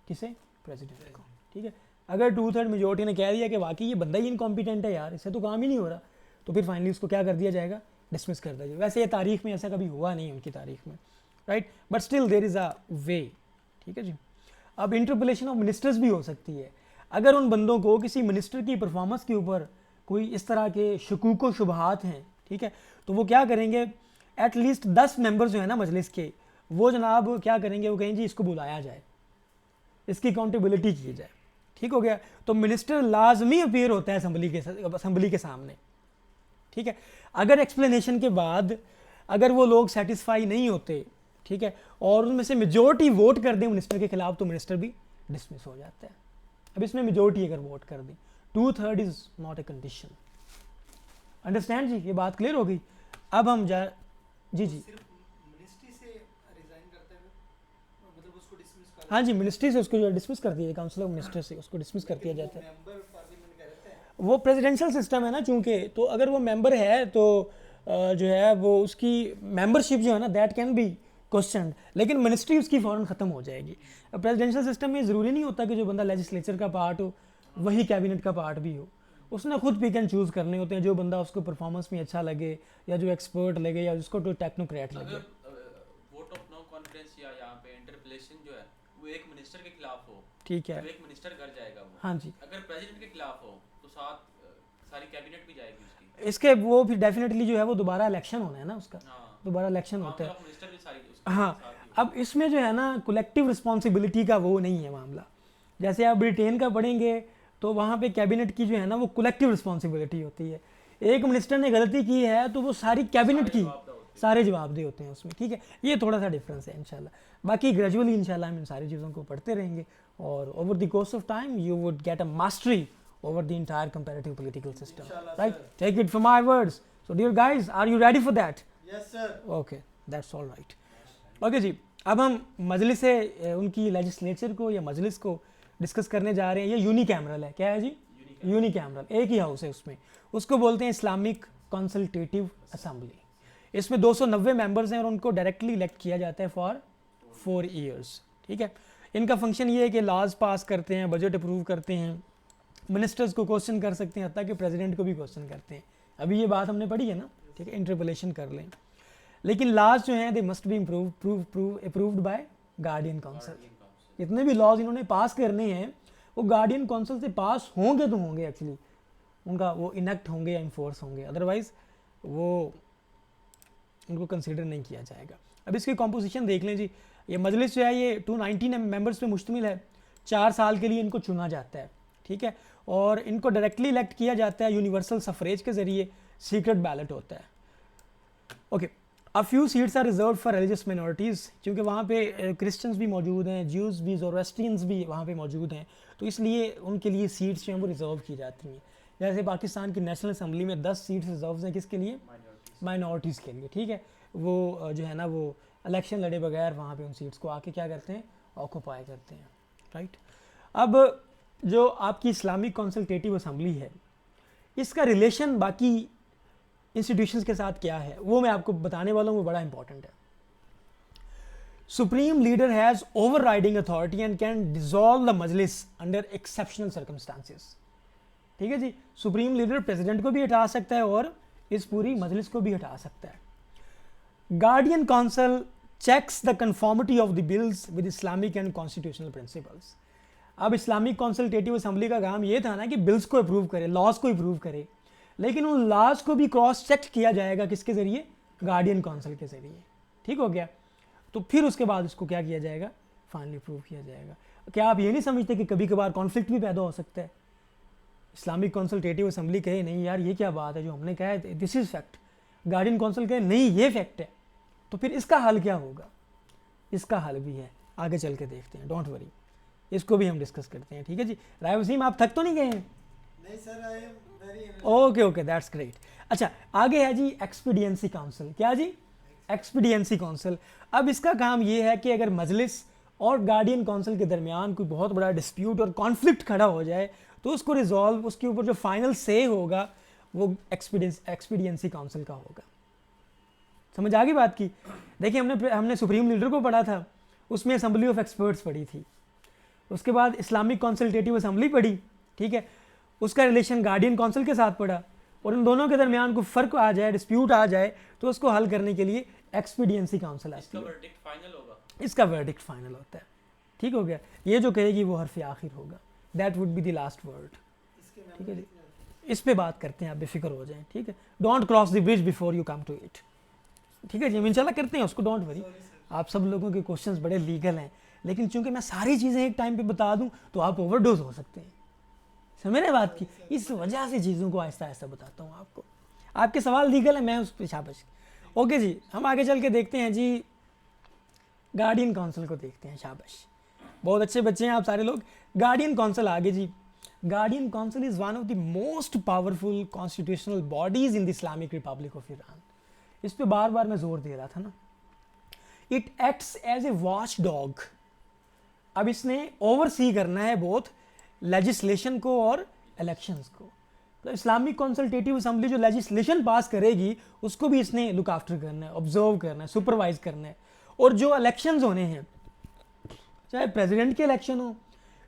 S1: किसे, president को, ठीक है। अगर 2/3 majority ने कह दिया कि वाकई ये बंदा ही इनकॉम्पिटेंट है यार, इससे तो काम ही नहीं हो रहा, तो फिर फाइनली उसको क्या कर दिया जाएगा, डिसमिस कर दिया जाएगा। वैसे ये तारीख में ऐसा कभी हुआ नहीं उनकी तारीख में, right, but still there is a way, ठीक है जी। अब इंटरपेलेशन ऑफ मिनिस्टर्स भी हो सकती है। अगर उन बंदों को किसी मिनिस्टर की परफॉर्मेंस के ऊपर कोई इस तरह के शकूक व शुबहात हैं, ठीक है, तो वो क्या करेंगे, एटलीस्ट 10 मेंबर्स जो है ना मजलिस के, वो जनाब क्या करेंगे, वो कहेंगे जी इसको बुलाया जाए, इसकी अकाउंटेबिलिटी की जाए, ठीक हो गया। तो मिनिस्टर लाजमी अपीयर होता है असम्बली के सामने, ठीक है। अगर एक्सप्लेनेशन के बाद अगर वो लोग सेटिस्फाई नहीं होते, ठीक है, और उनमें से मेजोरिटी वोट कर दें मिनिस्टर के खिलाफ, तो मिनिस्टर भी डिसमिस हो जाता है। अब इसमें मेजोरिटी अगर वोट कर दें, 2/3 is not a condition, understand जी, ये बात क्लियर हो गई। अब हम जी जी,
S3: मिनिस्ट्री से रिजाइन करते हैं, मतलब उसको डिसमिस कर,
S1: हाँ जी, मिनिस्ट्री से उसको जो डिसमिस कर दिया, काउंसिल ऑफ मिनिस्टर से उसको डिसमिस कर दिया जाता है।
S3: मेंबर पार्लियामेंट का रहता है,
S1: वो प्रेसिडेंशियल सिस्टम है ना चूंकि, तो अगर वो मेंबर है तो जो है वो उसकी मेंबरशिप जो है ना दैट कैन बी क्वेश्चन, लेकिन मिनिस्ट्री उसकी फ़ौरन ख़त्म हो जाएगी। अब प्रेसिडेंशियल सिस्टम में ज़रूरी नहीं होता कि जो बंदा लेजिस्लेचर का पार्ट हो वही कैबिनेट का पार्ट भी हो, उसने खुद पिक एंड चूज़ करने होते हैं, जो बंदा उसको परफॉर्मेंस में अच्छा लगे या जो एक्सपर्ट लगे या उसको तो टेक्नोक्रेट लगे।
S2: अगर वोट ऑफ नो कॉन्फिडेंस या यहाँ पे इंटरपेलेशन जो है वो एक मिनिस्टर के खिलाफ हो,
S1: ठीक है,
S2: तो एक मिनिस्टर कर जाएगा वो,
S1: हाँ जी।
S2: अगर प्रेसिडेंट के खिलाफ हो तो साथ सारी कैबिनेट भी जाएगी उसकी।
S1: इसके वो फिर डेफिनेटली जो है वो दोबारा इलेक्शन होना है ना उसका,
S2: हाँ,
S1: दोबारा इलेक्शन होता है।
S2: काउंसिल ऑफ मिनिस्टर भी सारी उसके
S1: हाँ,
S2: साथ ही
S1: अब इसमें जो है ना कलेक्टिव रिस्पॉन्सिबिलिटी का वो नहीं है मामला। जैसे आप ब्रिटेन का पढ़ेंगे तो वहाँ पे कैबिनेट की जो है ना वो कलेक्टिव रिस्पॉन्सिबिलिटी होती है। एक मिनिस्टर ने गलती की है तो वो सारी कैबिनेट की सारे जवाबदेह होते हैं उसमें, ठीक है। ये थोड़ा सा डिफरेंस है इंशाल्लाह। बाकी ग्रेजुअली इंशाल्लाह हम इन सारी चीज़ों को पढ़ते रहेंगे और over the course of time you would get a mastery over the entire comparative political system,
S3: Inshallah,
S1: right?
S3: sir.
S1: Take it from my words. So dear guys, are you ready for that?
S3: Yes sir,
S1: Okay, that's all right. Okay जी, अब हम मजलिस से उनकी legislature को या मजलिस को discuss करने जा रहे हैं। ये यूनिकैमरल है, क्या है जी, यूनिकैमरल, एक ही हाउस है उसमें, उसको बोलते हैं इस्लामिक कंसल्टेटिव असेंबली। इसमें 290 मेंबर्स हैं और उनको डायरेक्टली इलेक्ट किया जाता है फॉर 4 ईयर्स, ठीक है। इनका फंक्शन ये है कि लॉज पास करते हैं, बजट अप्रूव करते हैं, मिनिस्टर्स को क्वेश्चन कर सकते हैं, हत्ता कि प्रेसिडेंट को भी क्वेश्चन करते हैं। अभी ये बात हमने पढ़ी है ना, ठीक है, इंटरपेलेशन कर लें। लेकिन लॉज जो हैं they must be approved by guardian council. जितने भी लॉज इन्होंने पास करने हैं वो गार्डियन काउंसिल से पास होंगे तो होंगे, एक्चुअली उनका वो इनेक्ट होंगे या इन्फोर्स होंगे, अदरवाइज वो उनको कंसिडर नहीं किया जाएगा। अब इसकी कॉम्पोजिशन देख लें जी। ये मजलिस जो है ये 219 मेंबर्स पे मुश्तमिल है, 4 साल के लिए इनको चुना जाता है, ठीक है, और इनको डायरेक्टली इलेक्ट किया जाता है यूनिवर्सल सफरेज के ज़रिए, सीक्रेट बैलेट होता है। Okay, a few seats are reserve for religious minorities, क्योंकि वहाँ पे क्रिश्चियंस भी मौजूद हैं, ज्यूज़ भी, ज़ोरोएस्ट्रियंस भी वहाँ पे मौजूद हैं, तो इसलिए उनके लिए सीट्स जो हैं वो रिजर्व की जाती हैं। जैसे पाकिस्तान की नेशनल असम्बली में 10 सीट्स रिजर्व हैं, किसके लिए, माइनॉरिटीज़ के लिए, ठीक है। वो जो है ना वो इलेक्शन लड़े बगैर वहाँ पे उन सीट्स को आके क्या करते हैं, ऑक्यूपाई करते हैं, राइट। अब जो आपकी इस्लामिक कंसल्टेटिव असेंबली है इसका रिलेशन बाकी इंस्टीट्यूशंस के साथ क्या है वो मैं आपको बताने वाला हूँ, वो बड़ा इंपॉर्टेंट है। Supreme leader has over riding authority and can dissolve the Majlis under exceptional circumstances, ठीक है जी। सुप्रीम लीडर प्रेसिडेंट को भी हटा सकता है और इस पूरी मजलिस को भी हटा सकता है। Guardian council checks the conformity of the bills with Islamic and constitutional principles. अब इस्लामिक कंसल्टेटिव असेंबली का काम ये था ना कि बिल्स को अप्रूव करे, लॉज को अप्रूव करे, लेकिन उन लॉज को भी क्रॉस चेक किया जाएगा किसके ज़रिए, गार्डियन काउंसिल के ज़रिए, ठीक हो गया। तो फिर उसके बाद उसको क्या किया जाएगा, फाइनली अप्रूव किया जाएगा। क्या आप ये नहीं समझते कि कभी कभार कॉन्फ्लिक्ट भी पैदा हो सकता है? इस्लामिक कंसल्टेटिव असेंबली कहे नहीं यार ये क्या बात है जो हमने कहा है, this is fact, guardian council कहे नहीं ये फैक्ट है, तो फिर इसका हल क्या होगा? इसका हल भी है, आगे चल के देखते हैं, डोंट वरी, इसको भी हम डिस्कस करते हैं, ठीक है जी। राय वसीम आप थक तो नहीं गए हैं?
S3: नहीं sir, I am very
S1: okay okay, that's great. अच्छा आगे है जी एक्सपीडियंसी काउंसिल। क्या जी? Expediency council. अब इसका काम ये है कि अगर मजलिस और गार्डियन काउंसिल के दरमियान कोई बहुत बड़ा डिस्प्यूट और कॉन्फ्लिक्ट खड़ा हो जाए तो उसको रिजॉल्व, उसके ऊपर जो फाइनल से होगा वो एक्सपीडियंसी काउंसिल का होगा। समझ आ गई बात की? देखिए हमने सुप्रीम लीडर को पढ़ा था, उसमें असेंबली ऑफ एक्सपर्ट्स पढ़ी थी, उसके बाद इस्लामिक कंसल्टेटिव असेंबली पढ़ी, ठीक है, उसका रिलेशन गार्डियन काउंसिल के साथ पढ़ा, और इन दोनों के दरमियान कोई फ़र्क आ जाए, डिस्प्यूट आ जाए, तो उसको हल करने के लिए एक्सपीडियंसी काउंसिल आती
S2: इसका
S1: है।
S2: वर्डिक्ट फाइनल होगा।
S1: इसका वर्डिक्ट फाइनल होता है, ठीक हो गया। ये जो कहेगी वो हर्फ आखिर होगा, that would be the last word,
S3: इसके
S1: ठीक है जी।
S3: मेंबर
S1: इस पे बात करते हैं, आप बेफिक्र हो जाएं, ठीक है। Don't cross the bridge before you come to it, ठीक है जी, हम इंशाल्लाह करते हैं उसको, डोंट वरी। आप सब लोगों के क्वेश्चंस बड़े लीगल हैं, लेकिन चूंकि मैं सारी चीज़ें एक टाइम पे बता दूं तो आप ओवरडोज हो सकते हैं, समझ रहे बात की? इस वजह से चीज़ों को आहिस्ता आहिस्ता बताता हूँ आपको। आपके सवाल लीगल है, मैं उस पर शाबाश। ओके जी, हम आगे चल के देखते हैं जी, गार्डियन काउंसिल को देखते हैं। शाबाश, बहुत अच्छे बच्चे हैं आप सारे लोग। गार्डियन काउंसिल आगे जी। Guardian council is one of the most powerful constitutional bodies in the Islamic republic of Iran. इस पे बार बार मैं जोर दे रहा था ना। It acts as a watchdog. अब इसने ओवरसी करना है बोथ लेजिस्लेशन को और इलेक्शंस को। तो इस्लामिक कंसल्टेटिव असेंबली जो लेजिस्लेशन पास करेगी उसको भी इसने लुक आफ्टर करना है, ऑब्जर्व करना है, सुपरवाइज करना है। और जो इलेक्शंस होने हैं, चाहे प्रेसिडेंट के इलेक्शन हो,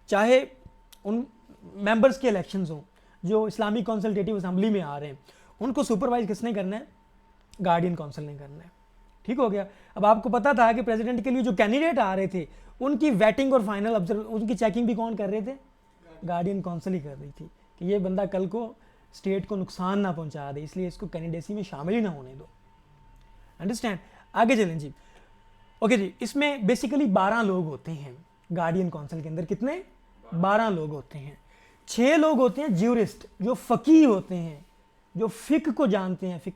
S1: चाहे उन मेंबर्स के इलेक्शंस हो जो इस्लामिक कंसल्टेटिव असेंबली में आ रहे हैं, उनको सुपरवाइज किसने करना है? गार्डियन काउंसिल ने करना है, ठीक हो गया। अब आपको पता था कि प्रेसिडेंट के लिए जो कैंडिडेट आ रहे थे उनकी वेटिंग और फाइनल उनकी चेकिंग भी कौन कर रहे थे? गार्डियन काउंसिल ही कर रही थी कि ये बंदा कल को स्टेट को नुकसान ना पहुंचा दे, इसलिए इसको कैंडिडेसी में शामिल ही ना होने दो। अंडरस्टैंड? आगे चलें जी। ओके जी, इसमें बेसिकली 12 लोग होते हैं गार्डियन काउंसिल के अंदर। कितने? 12 लोग होते हैं। 6 लोग होते हैं ज्यूरिस्ट, जो फ़कीह होते हैं, जो फ़िक को जानते हैं,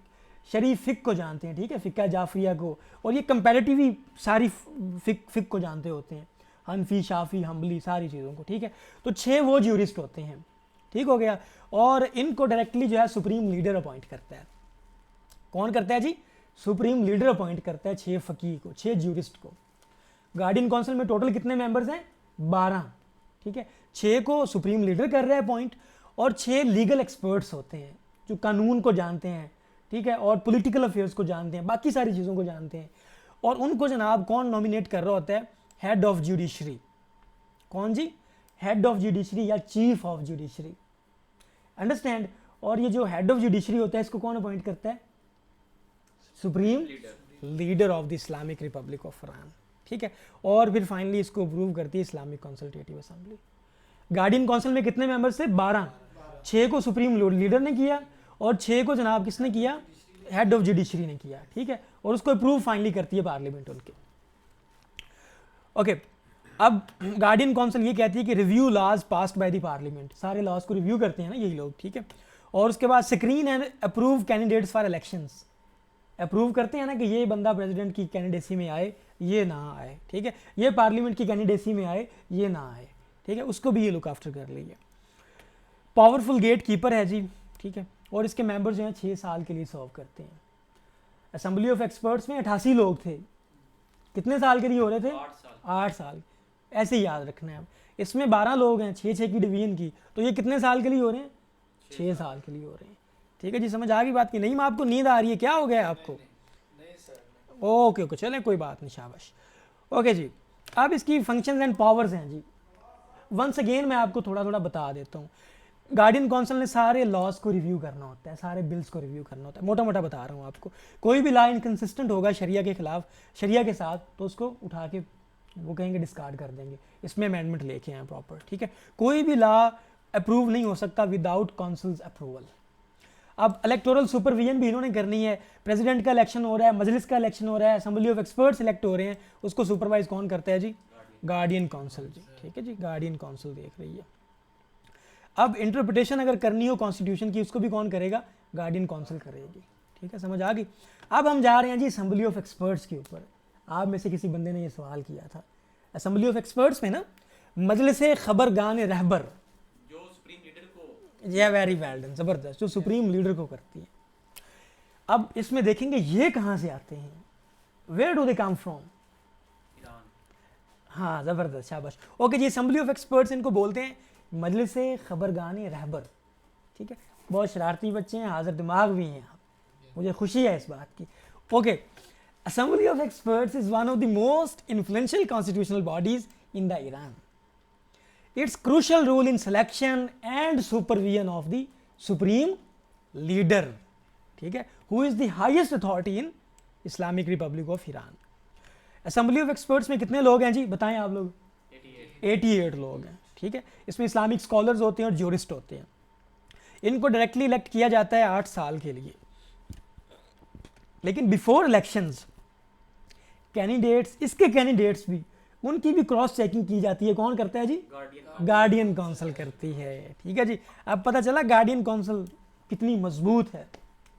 S1: शरीफ फ़िक को जानते हैं, ठीक है, फ़िक्का जाफरिया को, और ये कंपैरेटिव ही सारी फ़िक को जानते होते हैं, हनफी, शाफी, हम्बली, सारी चीज़ों को, ठीक है। तो 6 वो ज्यूरिस्ट होते हैं, ठीक हो गया। और इनको डायरेक्टली जो है सुप्रीम लीडर अपॉइंट करता है। कौन करता है जी? सुप्रीम लीडर अपॉइंट करता है 6 फ़कीह को, 6 ज्यूरिस्ट को। गार्डियन काउंसिल में टोटल कितने मेंबर्स हैं? 12, ठीक है। 6 को सुप्रीम लीडर कर रहा है अपॉइंट, और 6 लीगल एक्सपर्ट्स होते हैं जो कानून को जानते हैं, ठीक है, और पॉलिटिकल अफेयर्स को जानते हैं, बाकी सारी चीज़ों को जानते हैं। और उनको जनाब कौन नॉमिनेट कर रहा होता है? Head of judiciary. कौन जी? हेड ऑफ जुडिशरी या चीफ ऑफ जुडिशरी। अंडरस्टैंड? और ये जो हेड ऑफ जुडिशरी होता है इसको कौन अपॉइंट करता है? Supreme leader of the Islamic republic of Iran, ठीक है। और फिर फाइनली इसको अप्रूव करती है Islamic consultative assembly. Guardian council में कितने मेंबर्स थे? 12। 6 को सुप्रीम लीडर ने किया और 6 को जनाब किसने किया? हेड ऑफ जुडिशरी ने किया, ठीक है। और उसको अप्रूव फाइनली करती है पार्लियामेंट उनके। ओके, अब गार्डियन काउंसिल ये कहती है कि review laws passed by the parliament. सारे लॉज को रिव्यू करते हैं ना यही लोग, ठीक है। और उसके बाद screen and approve candidates for elections. Approve करते हैं ना कि ये बंदा प्रेसिडेंट की कैंडिडेसी में आए, ये ना आए, ठीक है, ये पार्लियामेंट की कैंडिडेसी में आए, ये ना आए, ठीक है, उसको भी ये लुक आफ्टर कर लीजिए। पावरफुल गेट कीपर है जी, ठीक है। और इसके मेंबर जो हैं 6 साल के लिए सर्व करते हैं। असेंबली ऑफ एक्सपर्ट्स में 88 लोग थे। कितने साल के लिए हो रहे थे? 8 साल। ऐसे ही याद रखना है। अब इसमें 12 लोग हैं, 6-6 की डिवीजन की, तो ये कितने साल के लिए हो रहे हैं? 6 साल के लिए हो रहे हैं, ठीक है जी। समझ आ गई बात की? नहीं, मैं आपको नींद आ रही है, क्या हो गया है आपको?
S3: नहीं सर,
S1: ओके ओके, चलें कोई बात नहीं, शाबाश। ओके जी, अब इसकी फंक्शंस एंड पावर्स हैं जी। वंस अगेन मैं आपको थोड़ा थोड़ा बता देता हूँ। गार्डियन काउंसिल ने सारे लॉज को रिव्यू करना होता है, सारे बिल्स को रिव्यू करना होता है। मोटा मोटा बता रहा हूँ आपको। कोई भी लॉ इनकन्सिस्टेंट होगा शरिया के खिलाफ, शरिया के साथ, तो उसको उठा के वो कहेंगे डिस्कार्ड कर देंगे, इसमें अमेंडमेंट लेके आए प्रॉपर, ठीक है। कोई भी लॉ अप्रूव नहीं हो सकता विदाउट काउंसिल्स अप्रूवल। अब इलेक्टोरल सुपरविजन भी इन्होंने करनी है। प्रेसिडेंट का इलेक्शन हो रहा है, मजलिस का इलेक्शन हो रहा है, असेंबली ऑफ एक्सपर्ट्स इलेक्ट हो रहे हैं, उसको सुपरवाइज कौन करता है जी? गार्डियन काउंसिल जी, ठीक है जी, गार्डियन काउंसिल देख रही है। अब इंटरप्रिटेशन अगर करनी हो कॉन्स्टिट्यूशन की, उसको भी कौन करेगा? गार्डियन काउंसिल करेगी, ठीक है, समझ आ गई। अब हम जा रहे हैं जी असेंबली ऑफ एक्सपर्ट्स के ऊपर। आप में से किसी बंदे ने ये सवाल किया था, असेंबली ऑफ एक्सपर्ट्स में ना मजलिस खबरगान रहबर,
S2: जो सुप्रीम लीडर को
S1: ये वेरी वेल डन, ज़बरदस्त, जो सुप्रीम लीडर को करती है। अब इसमें देखेंगे ये कहाँ से आते हैं, where do they come from?
S2: Iran.
S1: हाँ ज़बरदस्त, शाबाश। ओके जी, असेंबली ऑफ एक्सपर्ट्स इनको बोलते हैं मजलिस खबरगान रहबर, ठीक है। बहुत शरारती बच्चे हैं, हाजिर दिमाग भी हैं आप, मुझे खुशी है इस बात की। Okay, assembly of experts is one of the most influential constitutional bodies in the Iran. Its crucial role in selection and supervision of the supreme leader, ठीक है, who is the highest authority in Islamic republic of Iran. Assembly of experts में कितने लोग हैं जी, बताएं आप लोग? 88 लोग हैं, ठीक है। इसमें इस्लामिक स्कॉलर्स होते हैं और ज्यूरिस्ट होते हैं। इनको डायरेक्टली इलेक्ट किया जाता है 8 साल के लिए, लेकिन बिफोर इलेक्शंस कैंडिडेट्स, इसके कैंडिडेट्स भी, उनकी भी क्रॉस चेकिंग की जाती है। कौन करता है जी? गार्डियन काउंसिल करती है, ठीक है जी। अब पता चला गार्डियन काउंसिल कितनी मजबूत है,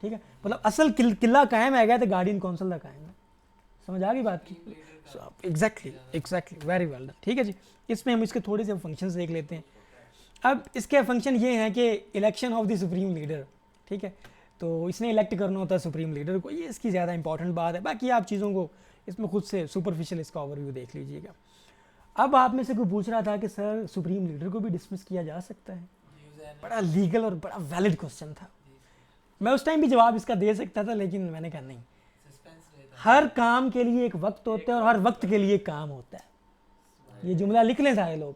S1: ठीक है, मतलब असल किला कायम है गया तो गार्डियन काउंसिल का कायम है। समझ आ गई बात की? एग्जैक्टली वेरी वेल डन, ठीक है जी। इसमें हम इसके थोड़े से फंक्शंस देख लेते हैं। अब इसके फंक्शन ये हैं कि election of the supreme leader, ठीक है, तो इसने इलेक्ट करना होता है सुप्रीम लीडर को, ये इसकी ज़्यादा इंपॉर्टेंट बात है। बाकी आप चीज़ों को इसमें खुद से सुपरफिशियल इसका ओवरव्यू देख लीजिएगा। अब आप में से कोई पूछ रहा था कि सर सुप्रीम लीडर को भी डिसमिस किया जा सकता है? बड़ा लीगल और बड़ा वैलिड क्वेश्चन था। मैं उस टाइम भी जवाब इसका दे सकता था, लेकिन मैंने कहा नहीं, हर काम के लिए एक वक्त होता है और हर वक्त के लिए एक काम होता है। ये जुमला लिख लें सारे लोग,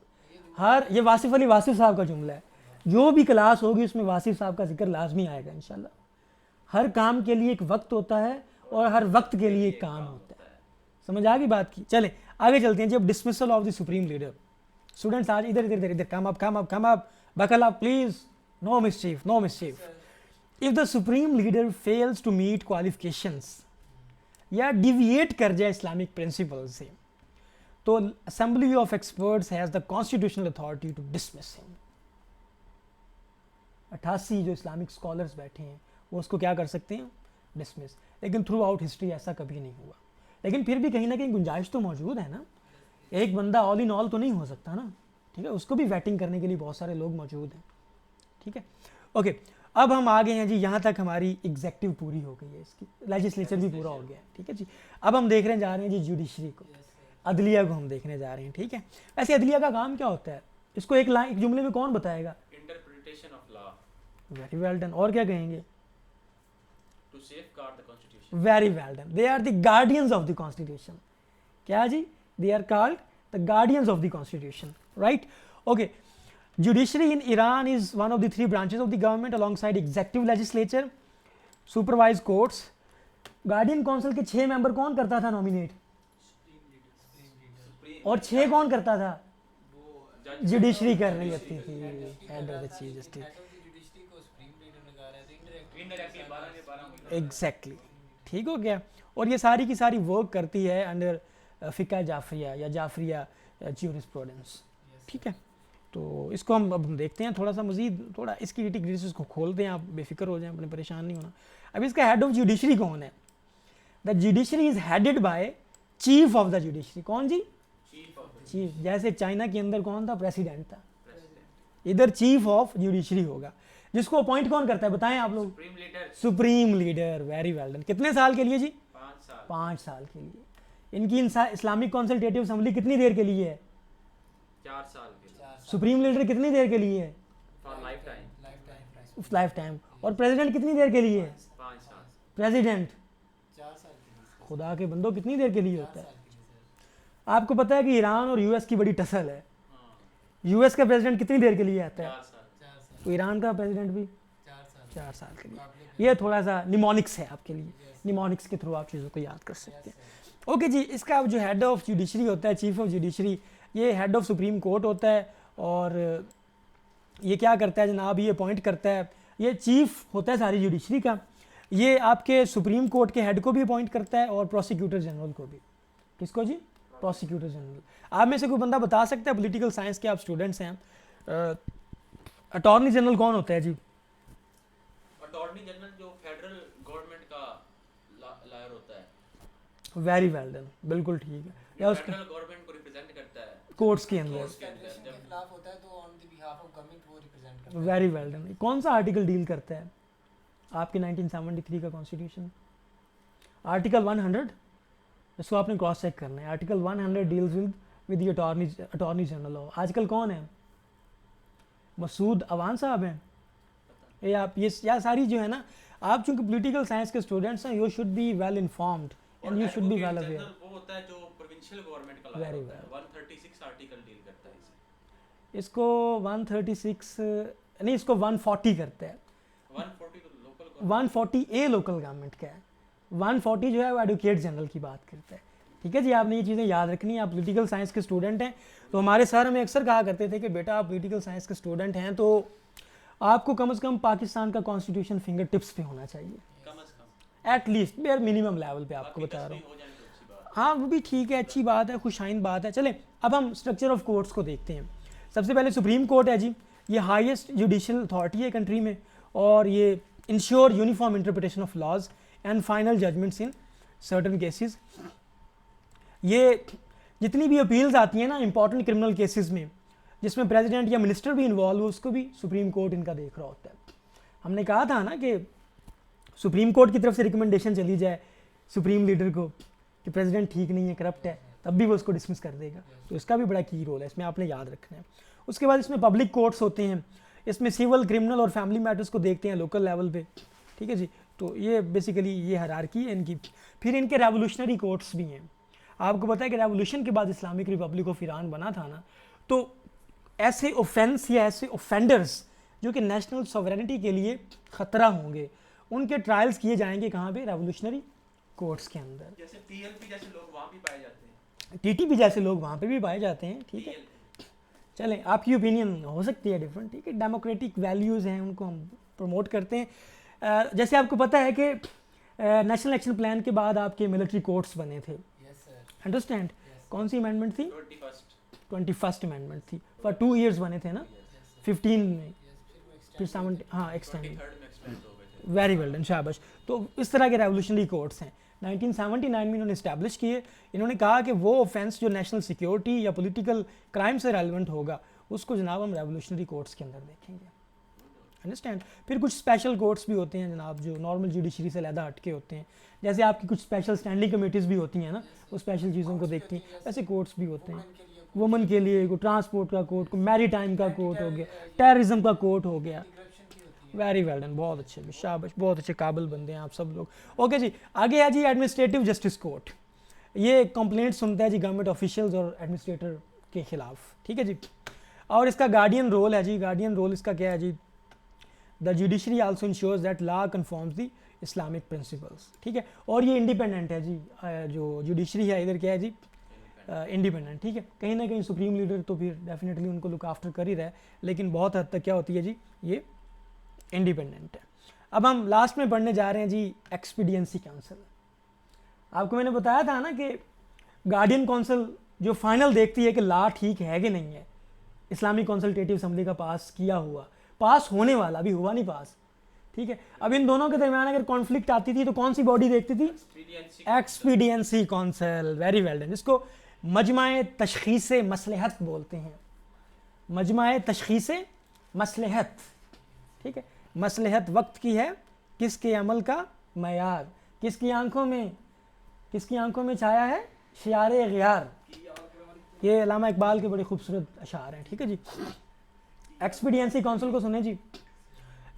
S1: ये वासिफ अली वासिफ साहब का जुमला है, जो भी क्लास होगी उसमें वासिफ साहब का जिक्र लाजमी आएगा इंशाल्लाह। हर काम के लिए एक वक्त होता है और हर वक्त के लिए एक काम होता है। समझ आ गई बात की? चले आगे चलते हैं। जब dismissal of the supreme leader, students आज इधर इधर इधर इधर come up buckle up please, no mischief. If the supreme leader fails to meet qualifications या डिविएट कर जाए इस्लामिक प्रिंसिपल से, तो assembly of experts has the constitutional authority to dismiss him. 88 जो इस्लामिक स्कॉलर्स बैठे हैं वो उसको क्या कर सकते हैं? डिसमिस। लेकिन थ्रू आउट हिस्ट्री ऐसा कभी नहीं हुआ, लेकिन फिर भी कहीं ना कहीं गुंजाइश तो मौजूद है ना। एक बंदा ऑल इन ऑल तो नहीं हो सकता ना, ठीक है, उसको भी वेटिंग करने के लिए बहुत सारे लोग मौजूद हैं, ठीक है। ओके, अब हम आ गए हैं जी, यहाँ तक हमारी एग्जेक्टिव पूरी हो गई है, इसकी लेजिस्लेचर भी पूरा हो गया है, ठीक है जी। अब हम देखने जा रहे हैं जी जुडिशरी को, अदलिया को हम देखने जा रहे हैं, ठीक है। ऐसे अदलिया का काम क्या होता है, इसको एक जुमले में कौन बताएगा?
S2: Interpretation of law,
S1: very well done. और क्या कहेंगे?
S2: To safeguard the constitution,
S1: very well done. They are the guardians of the constitution. क्या जी? They are called the guardians of the constitution, right. Okay, judiciary in Iran is one of the 3 branches of the government alongside executive legislature, supervised courts. Guardian council के 6 member कौन करता था nominate, और 6 कौन करता था? जुडिशरी कर रही होती थी, head of the chief justice. Exactly, ठीक हो गया। और ये सारी की सारी वर्क करती है अंडर फिका जाफरिया या जाफरिया ज्यूरिस्प्रूडेंस, ठीक है। तो इसको हम अब देखते हैं थोड़ा सा मजीद, थोड़ा इसकी इंटीग्रिटीज को खोलते हैं, आप बेफिक्र हो जाएं, अपने परेशान नहीं होना। अब इसका हेड ऑफ जुडिशरी कौन है? The judiciary is headed by chief of the judiciary. कौन जी? चीफ। जैसे चाइना के अंदर कौन था? प्रेसिडेंट था, इधर चीफ ऑफ जुडिशरी होगा, जिसको अपॉइंट कौन करता है बताएं आप लोग? Supreme leader. Very well done. कितने साल के लिए जी? 5 साल के लिए। इनकी इस्लामिक कंसल्टेटिव असेंबली कितनी देर के लिए है?
S2: 4 साल के लिए।
S1: सुप्रीम लीडर कितनी देर के लिए है? Life time. और प्रेसिडेंट कितनी देर के लिए है?
S2: 5 साल।
S1: प्रेसिडेंट
S3: 4 साल के लिए।
S1: खुदा के बंदो कितनी देर के लिए होता है? आपको पता है कि ईरान और यूएस की बड़ी टसल है। यूएस का प्रेसिडेंट कितनी देर के लिए आता है?
S2: 4 साल।
S1: तो ईरान का प्रेसिडेंट भी
S3: 4
S1: साल के लिए। ये थोड़ा सा निमोनिक्स है आपके लिए, निमोनिक्स के थ्रू आप चीज़ों को याद कर सकते हैं। ओके जी, इसका जो हेड ऑफ जुडिशरी होता है, चीफ ऑफ जुडिशरी, ये हेड ऑफ सुप्रीम कोर्ट होता है। और ये क्या करता है जनाब? ये अपॉइंट करता है, ये चीफ होता है सारी जुडिशरी का। ये आपके सुप्रीम कोर्ट के हेड को भी अपॉइंट करता है और प्रोसिक्यूटर जनरल को भी। किसको जी? Prosecutor general. आप में से कोई बंदा बता सकता है पॉलिटिकल साइंस के आप स्टूडेंट्स हैं, अटॉर्नी जनरल कौन होता है जी?
S2: अटॉर्नी जनरल जो फेडरल गवर्नमेंट का लॉयर होता है।
S1: वेरी वेल डन, बिल्कुल ठीक है। या उसका
S2: फेडरल गवर्नमेंट को रिप्रेजेंट करता है
S1: कोर्ट्स के अंदर।
S2: कोर्ट्स के अंदर
S3: के
S2: जब
S3: खिलाफ होता है तो on the behalf of government वो रिप्रेजेंट करता है।
S1: Very well done. कौन सा आर्टिकल डील करता है आपके 1973 का कॉन्स्टिट्यूशन? आर्टिकल 100, इसको आपने क्रॉस चेक करना है। Article 100 deals with the attorney general of. आजकल कौन है? मसूद अवान साहब हैं। ये आप ये सारी जो है ना, आप चूंकि पॉलिटिकल साइंस के स्टूडेंट्स हैं, you should be well informed and you should be well aware.
S2: वो होता है जो प्रोविंशियल गवर्नमेंट का
S1: Very
S2: लॉयर होता है। 136 आर्टिकल डील करता है इसे।
S1: इसको 136 नहीं, इसको 140 करता है।
S2: 140 तो लोकल
S1: 140 ए लोकल गवर्नमेंट का है। 140 जो है वो एडवोकेट जनरल की बात करता है। ठीक है जी, आपने ये चीज़ें याद रखनी है। आप पॉलिटिकल साइंस के स्टूडेंट हैं तो हमारे सर हमें अक्सर कहा करते थे कि बेटा आप पॉलिटिकल साइंस के स्टूडेंट हैं तो आपको कम से कम पाकिस्तान का कॉन्स्टिट्यूशन फिंगर टिप्स पे होना चाहिए,
S2: कम से कम
S1: एटलीस्ट बेयर मिनिमम लेवल पे आपको बता रहा हूँ।
S2: हो जाने तो अच्छी बात।
S1: हाँ वो भी ठीक है, अच्छी बात है, खुशाइन बात है। चलें अब हम स्ट्रक्चर ऑफ कोर्ट्स को देखते हैं। सबसे पहले सुप्रीम कोर्ट है जी, ये हाईएस्ट जुडिशियल अथॉरिटी है कंट्री में और ये ensure uniform interpretation of laws and final judgments in certain cases. ये जितनी भी अपील्स आती हैं ना इंपॉर्टेंट क्रिमिनल केसेस में जिसमें प्रेसिडेंट या मिनिस्टर भी इन्वॉल्व हो, उसको भी सुप्रीम कोर्ट इनका देख रहा होता है। हमने कहा था ना कि सुप्रीम कोर्ट की तरफ से रिकमेंडेशन चली जाए सुप्रीम लीडर को कि प्रेसिडेंट ठीक नहीं है, करप्ट है, तब भी वो उसको डिसमिस कर देगा। तो इसका भी बड़ा की रोल है, इसमें आपने याद रखना है। उसके बाद इसमें पब्लिक कोर्ट्स होते हैं, इसमें सिविल, क्रिमिनल और फैमिली मैटर्स को देखते हैं लोकल लेवल पे। ठीक है जी, तो ये बेसिकली ये हायरार्की है इनकी। फिर इनके रेवोल्यूशनरी कोर्ट्स भी हैं। आपको पता है कि रेवोल्यूशन के बाद इस्लामिक रिपब्लिक ऑफ ईरान बना था ना, तो ऐसे ऑफेंस या ऐसे ऑफेंडर्स जो कि नेशनल सॉवरेनिटी के लिए ख़तरा होंगे, उनके ट्रायल्स किए जाएंगे कहाँ पे? रेवोल्यूशनरी कोर्ट्स के अंदर।
S2: जैसे पीएलपी जैसे लोग वहाँ भी पाए जाते हैं।
S1: टीटीपी जैसे लोग वहाँ पे भी पाए जाते हैं। ठीक है,
S2: PLP
S1: चलें आपकी ओपिनियन हो सकती है डिफरेंट। ठीक है, डेमोक्रेटिक वैल्यूज़ हैं, उनको हम प्रमोट करते हैं। जैसे आपको पता है कि नेशनल एक्शन प्लान के बाद आपके मिलिट्री कोर्ट्स बने थे,
S3: यस सर,
S1: अंडरस्टैंड? कौन सी अमेंडमेंट थी?
S2: 21st
S1: 21st अमेंडमेंट थी। फॉर 2 years बने थे ना, 15 में,
S3: यस
S1: फिर 7, हाँ एक्सटेंड।
S2: 23rd में एक्सपेंड हो गए थे।
S1: वेरी वेल डन, शाबाश। तो इस तरह के रेवोल्यूशनरी कोर्ट्स हैं 1979 में इन्होंने इस्टेब्लिश किए। इन्होंने कहा कि वो ऑफेंस जो नेशनल सिक्योरिटी या पॉलिटिकल क्राइम से रेलिवेंट होगा उसको जनाब हम रेवोल्यूशनरी कोर्ट्स के अंदर देखेंगे, अंडरस्टैंड? फिर कुछ स्पेशल कोर्ट्स भी होते हैं जनाब जो नॉर्मल जुडिशरी से अलग हटके होते हैं। जैसे आपकी कुछ स्पेशल स्टैंडिंग कमेटीज़ भी होती हैं ना, वो स्पेशल चीज़ों को देखती हैं। वैसे कोर्ट्स भी होते हैं वुमेन के लिए, को ट्रांसपोर्ट का कोर्ट, को मैरीटाइम का कोर्ट हो गया, टेररिज्म का कोर्ट हो गया।
S3: करप्शन की होती है।
S1: वेरी वेल डन, बहुत अच्छे, शाबाश, बहुत अच्छे काबिल बंदे हैं आप सब लोग। ओके जी, आगे है जी एडमिनिस्ट्रेटिव जस्टिस कोर्ट। ये कंप्लेंट सुनता है जी गवर्नमेंट ऑफिशियल्स और एडमिनिस्ट्रेटर के खिलाफ। ठीक है जी, और इसका गार्डियन रोल है जी। गार्डियन रोल इसका क्या है जी? The judiciary also ensures that law confirms the Islamic principles. ठीक है, और ये इंडिपेंडेंट है जी। जो जुडिशरी है इधर क्या है जी? इंडिपेंडेंट। ठीक है, कहीं ना कहीं सुप्रीम लीडर तो फिर डेफिनेटली उनको लुक आफ्टर कर ही रहा है, लेकिन बहुत हद तक क्या होती है जी? ये इंडिपेंडेंट है। अब हम लास्ट में पढ़ने जा रहे हैं जी एक्सपीडियंसी काउंसिल। आपको मैंने बताया था ना कि गार्डियन काउंसिल जो फाइनल देखती है कि लॉ ठीक है कि नहीं है। इस्लामिक कंसल्टेटिव असेंबली का पास किया हुआ, पास होने वाला, भी हुआ नहीं पास। ठीक है, अब इन दोनों के दरमियान अगर कॉन्फ्लिक्ट आती थी तो कौन सी बॉडी देखती थी? Expediency council. Very well done. इसको मजमाए तशखीस मसलहत बोलते हैं, मजमाए तशखीस मसलहत। ठीक है, मसलहत वक्त की है, किसके अमल का मयार, किसकी आंखों में छाया है शियारे गियार। ये अल्लामा इकबाल के बड़े खूबसूरत अशार हैं। ठीक है जी, एक्सपीडियंसी काउंसिल को सुने जी।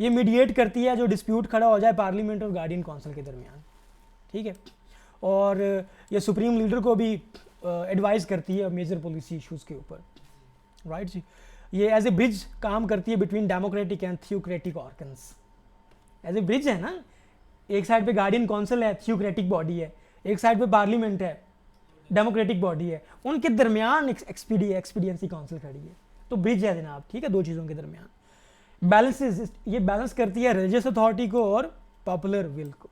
S1: ये मीडिएट करती है जो डिस्प्यूट खड़ा हो जाए पार्लियामेंट और गार्डियन काउंसिल के दरमियान। ठीक है, और ये सुप्रीम लीडर को भी एडवाइस करती है मेजर पॉलिसी इश्यूज़ के ऊपर, राइट जी। ये एज ए ब्रिज काम करती है between democratic and theocratic organs. As a bridge है ना, एक साइड पे गार्डियन काउंसिल है, थियोक्रेटिक बॉडी है, एक साइड पे पार्लियामेंट है, डेमोक्रेटिक बॉडी है, उनके दरमियान एक्सपीडियंसी काउंसिल खड़ी है। तो ब्रिज है जनाब, ठीक है, दो चीज़ों के दरमियान बैलेंसेस। ये बैलेंस करती है रिलीजियस अथॉरिटी को और पॉपुलर विल को।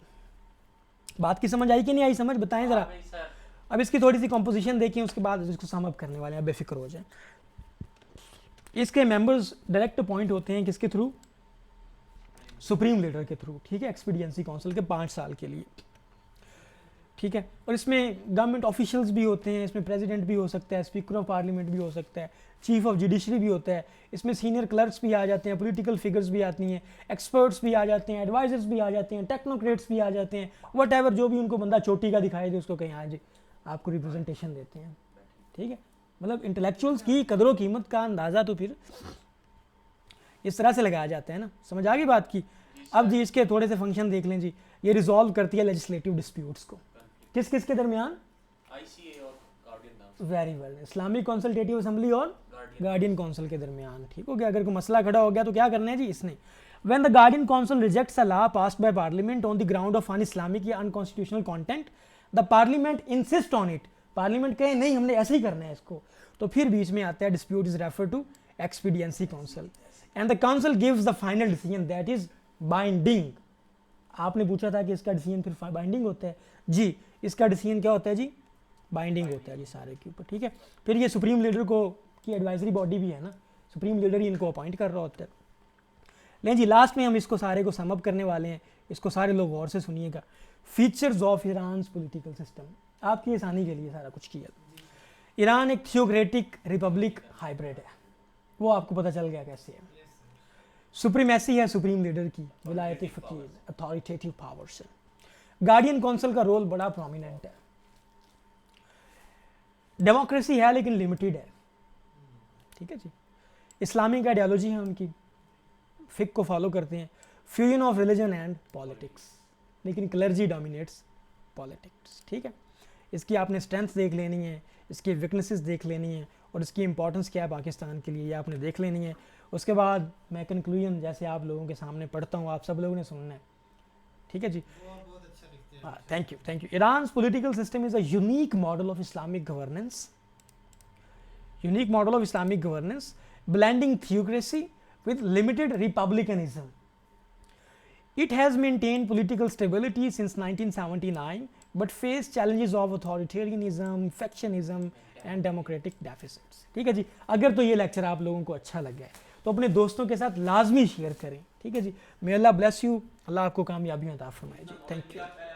S1: बात की समझ आई कि नहीं आई? समझ बताएं ज़रा। अब इसकी थोड़ी सी कॉम्पोजिशन देखें, उसके बाद इसको सम अप करने वाले हैं, बेफिक्र हो जाए। इसके मेंबर्स डायरेक्ट अपॉइंट होते हैं किसके थ्रू? सुप्रीम लीडर के थ्रू, ठीक है, एक्सपीडियंसी काउंसिल के 5 साल के लिए, ठीक है। और इसमें गवर्नमेंट ऑफिशियल्स भी होते हैं, इसमें प्रेसिडेंट भी हो सकता है, स्पीकर ऑफ पार्लियामेंट भी हो सकता है, चीफ ऑफ जुडिशरी भी होता है, इसमें सीनियर क्लर्क्स भी आ जाते हैं, पॉलिटिकल फिगर्स भी आती हैं, एक्सपर्ट्स भी आ जाते हैं, एडवाइजर्स भी आ जाते हैं, टेक्नोक्रेट्स भी आ जाते हैं, वट एवर जो भी उनको बंदा चोटी का दिखाई दे उसको कहीं, हाँ जी आपको रिप्रेजेंटेशन देते हैं, ठीक है। मतलब इंटेलेक्चुअल्स की कदरों कीमत का अंदाज़ा तो फिर इस तरह से लगाया जाता है ना, समझ आ गई बात की। अब जी इसके थोड़े से फंक्शन देख लें जी। ये रिजॉल्व करती है लेजिस्लेटिव डिस्प्यूट्स को, किस किस के दरमियान?
S2: आईसीए और guardian council,
S1: very well, Islamic consultative assembly और गार्डियन काउंसिल के दरमियान, ठीक हो गया। अगर कोई मसला खड़ा हो गया तो क्या करना है जी इसने? When the guardian council rejects a law passed by parliament on the ground of un-Islamic या unconstitutional content, the parliament insist on it, parliament कहे नहीं हमने ऐसे ही करना है इसको, तो फिर बीच में आता है dispute is refer to expediency council and the council gives the final decision that is binding. आपने पूछा था कि इसका डिसीजन फिर बाइंडिंग होता है जी, इसका डिसीजन क्या होता है जी? बाइंडिंग होता है जी सारे के ऊपर, ठीक है। फिर ये सुप्रीम लीडर को की एडवाइजरी बॉडी भी है ना, सुप्रीम लीडर ही इनको अपॉइंट कर रहा होता है। लेकिन जी लास्ट में हम इसको सारे को समअप करने वाले हैं, इसको सारे लोग गौर से सुनिएगा। Features of Iran political system, आपकी आसानी के लिए सारा कुछ किया। ईरान एक थियोक्रेटिक रिपब्लिक हाइब्रिड है, वो आपको पता चल गया कैसे है। सुप्रीमेसी है सुप्रीम लीडर की, विलायती फकीर, अथॉरिटेटिव पावर्स है। गार्डियन काउंसिल का रोल बड़ा प्रोमिनेंट है। डेमोक्रेसी है लेकिन लिमिटेड है, ठीक है जी। इस्लामिक आइडियोलॉजी है उनकी, फिक को फॉलो करते हैं, fusion of religion and politics, लेकिन क्लर्जी डोमिनेट्स पॉलिटिक्स, ठीक है। इसकी आपने स्ट्रेंथ देख लेनी है, इसकी वीकनेसेस देख लेनी है, और इसकी इंपॉर्टेंस क्या है पाकिस्तान के लिए ये आपने देख लेनी है। उसके बाद मैं कंक्लूजन जैसे आप लोगों के सामने पढ़ता हूँ, आप सब लोगों ने सुनना है, ठीक है जी।
S3: बहुत अच्छा लिखते हैं।
S1: हाँ, thank you thank you. Iran political system is a unique model of Islamic governance, unique model of Islamic governance blending theocracy with limited republicanism. It has maintained political stability since 1979 but faced challenges of authoritarianism, factionism and democratic deficits. ठीक है जी। अगर तो ये lecture आप लोगों को अच्छा लगा है तो अपने दोस्तों के साथ लाजमी शेयर करें, ठीक है जी। मे अल्लाह ब्लेस यू, अल्लाह आपको कामयाबियां अता फरमाए जी। Thank you.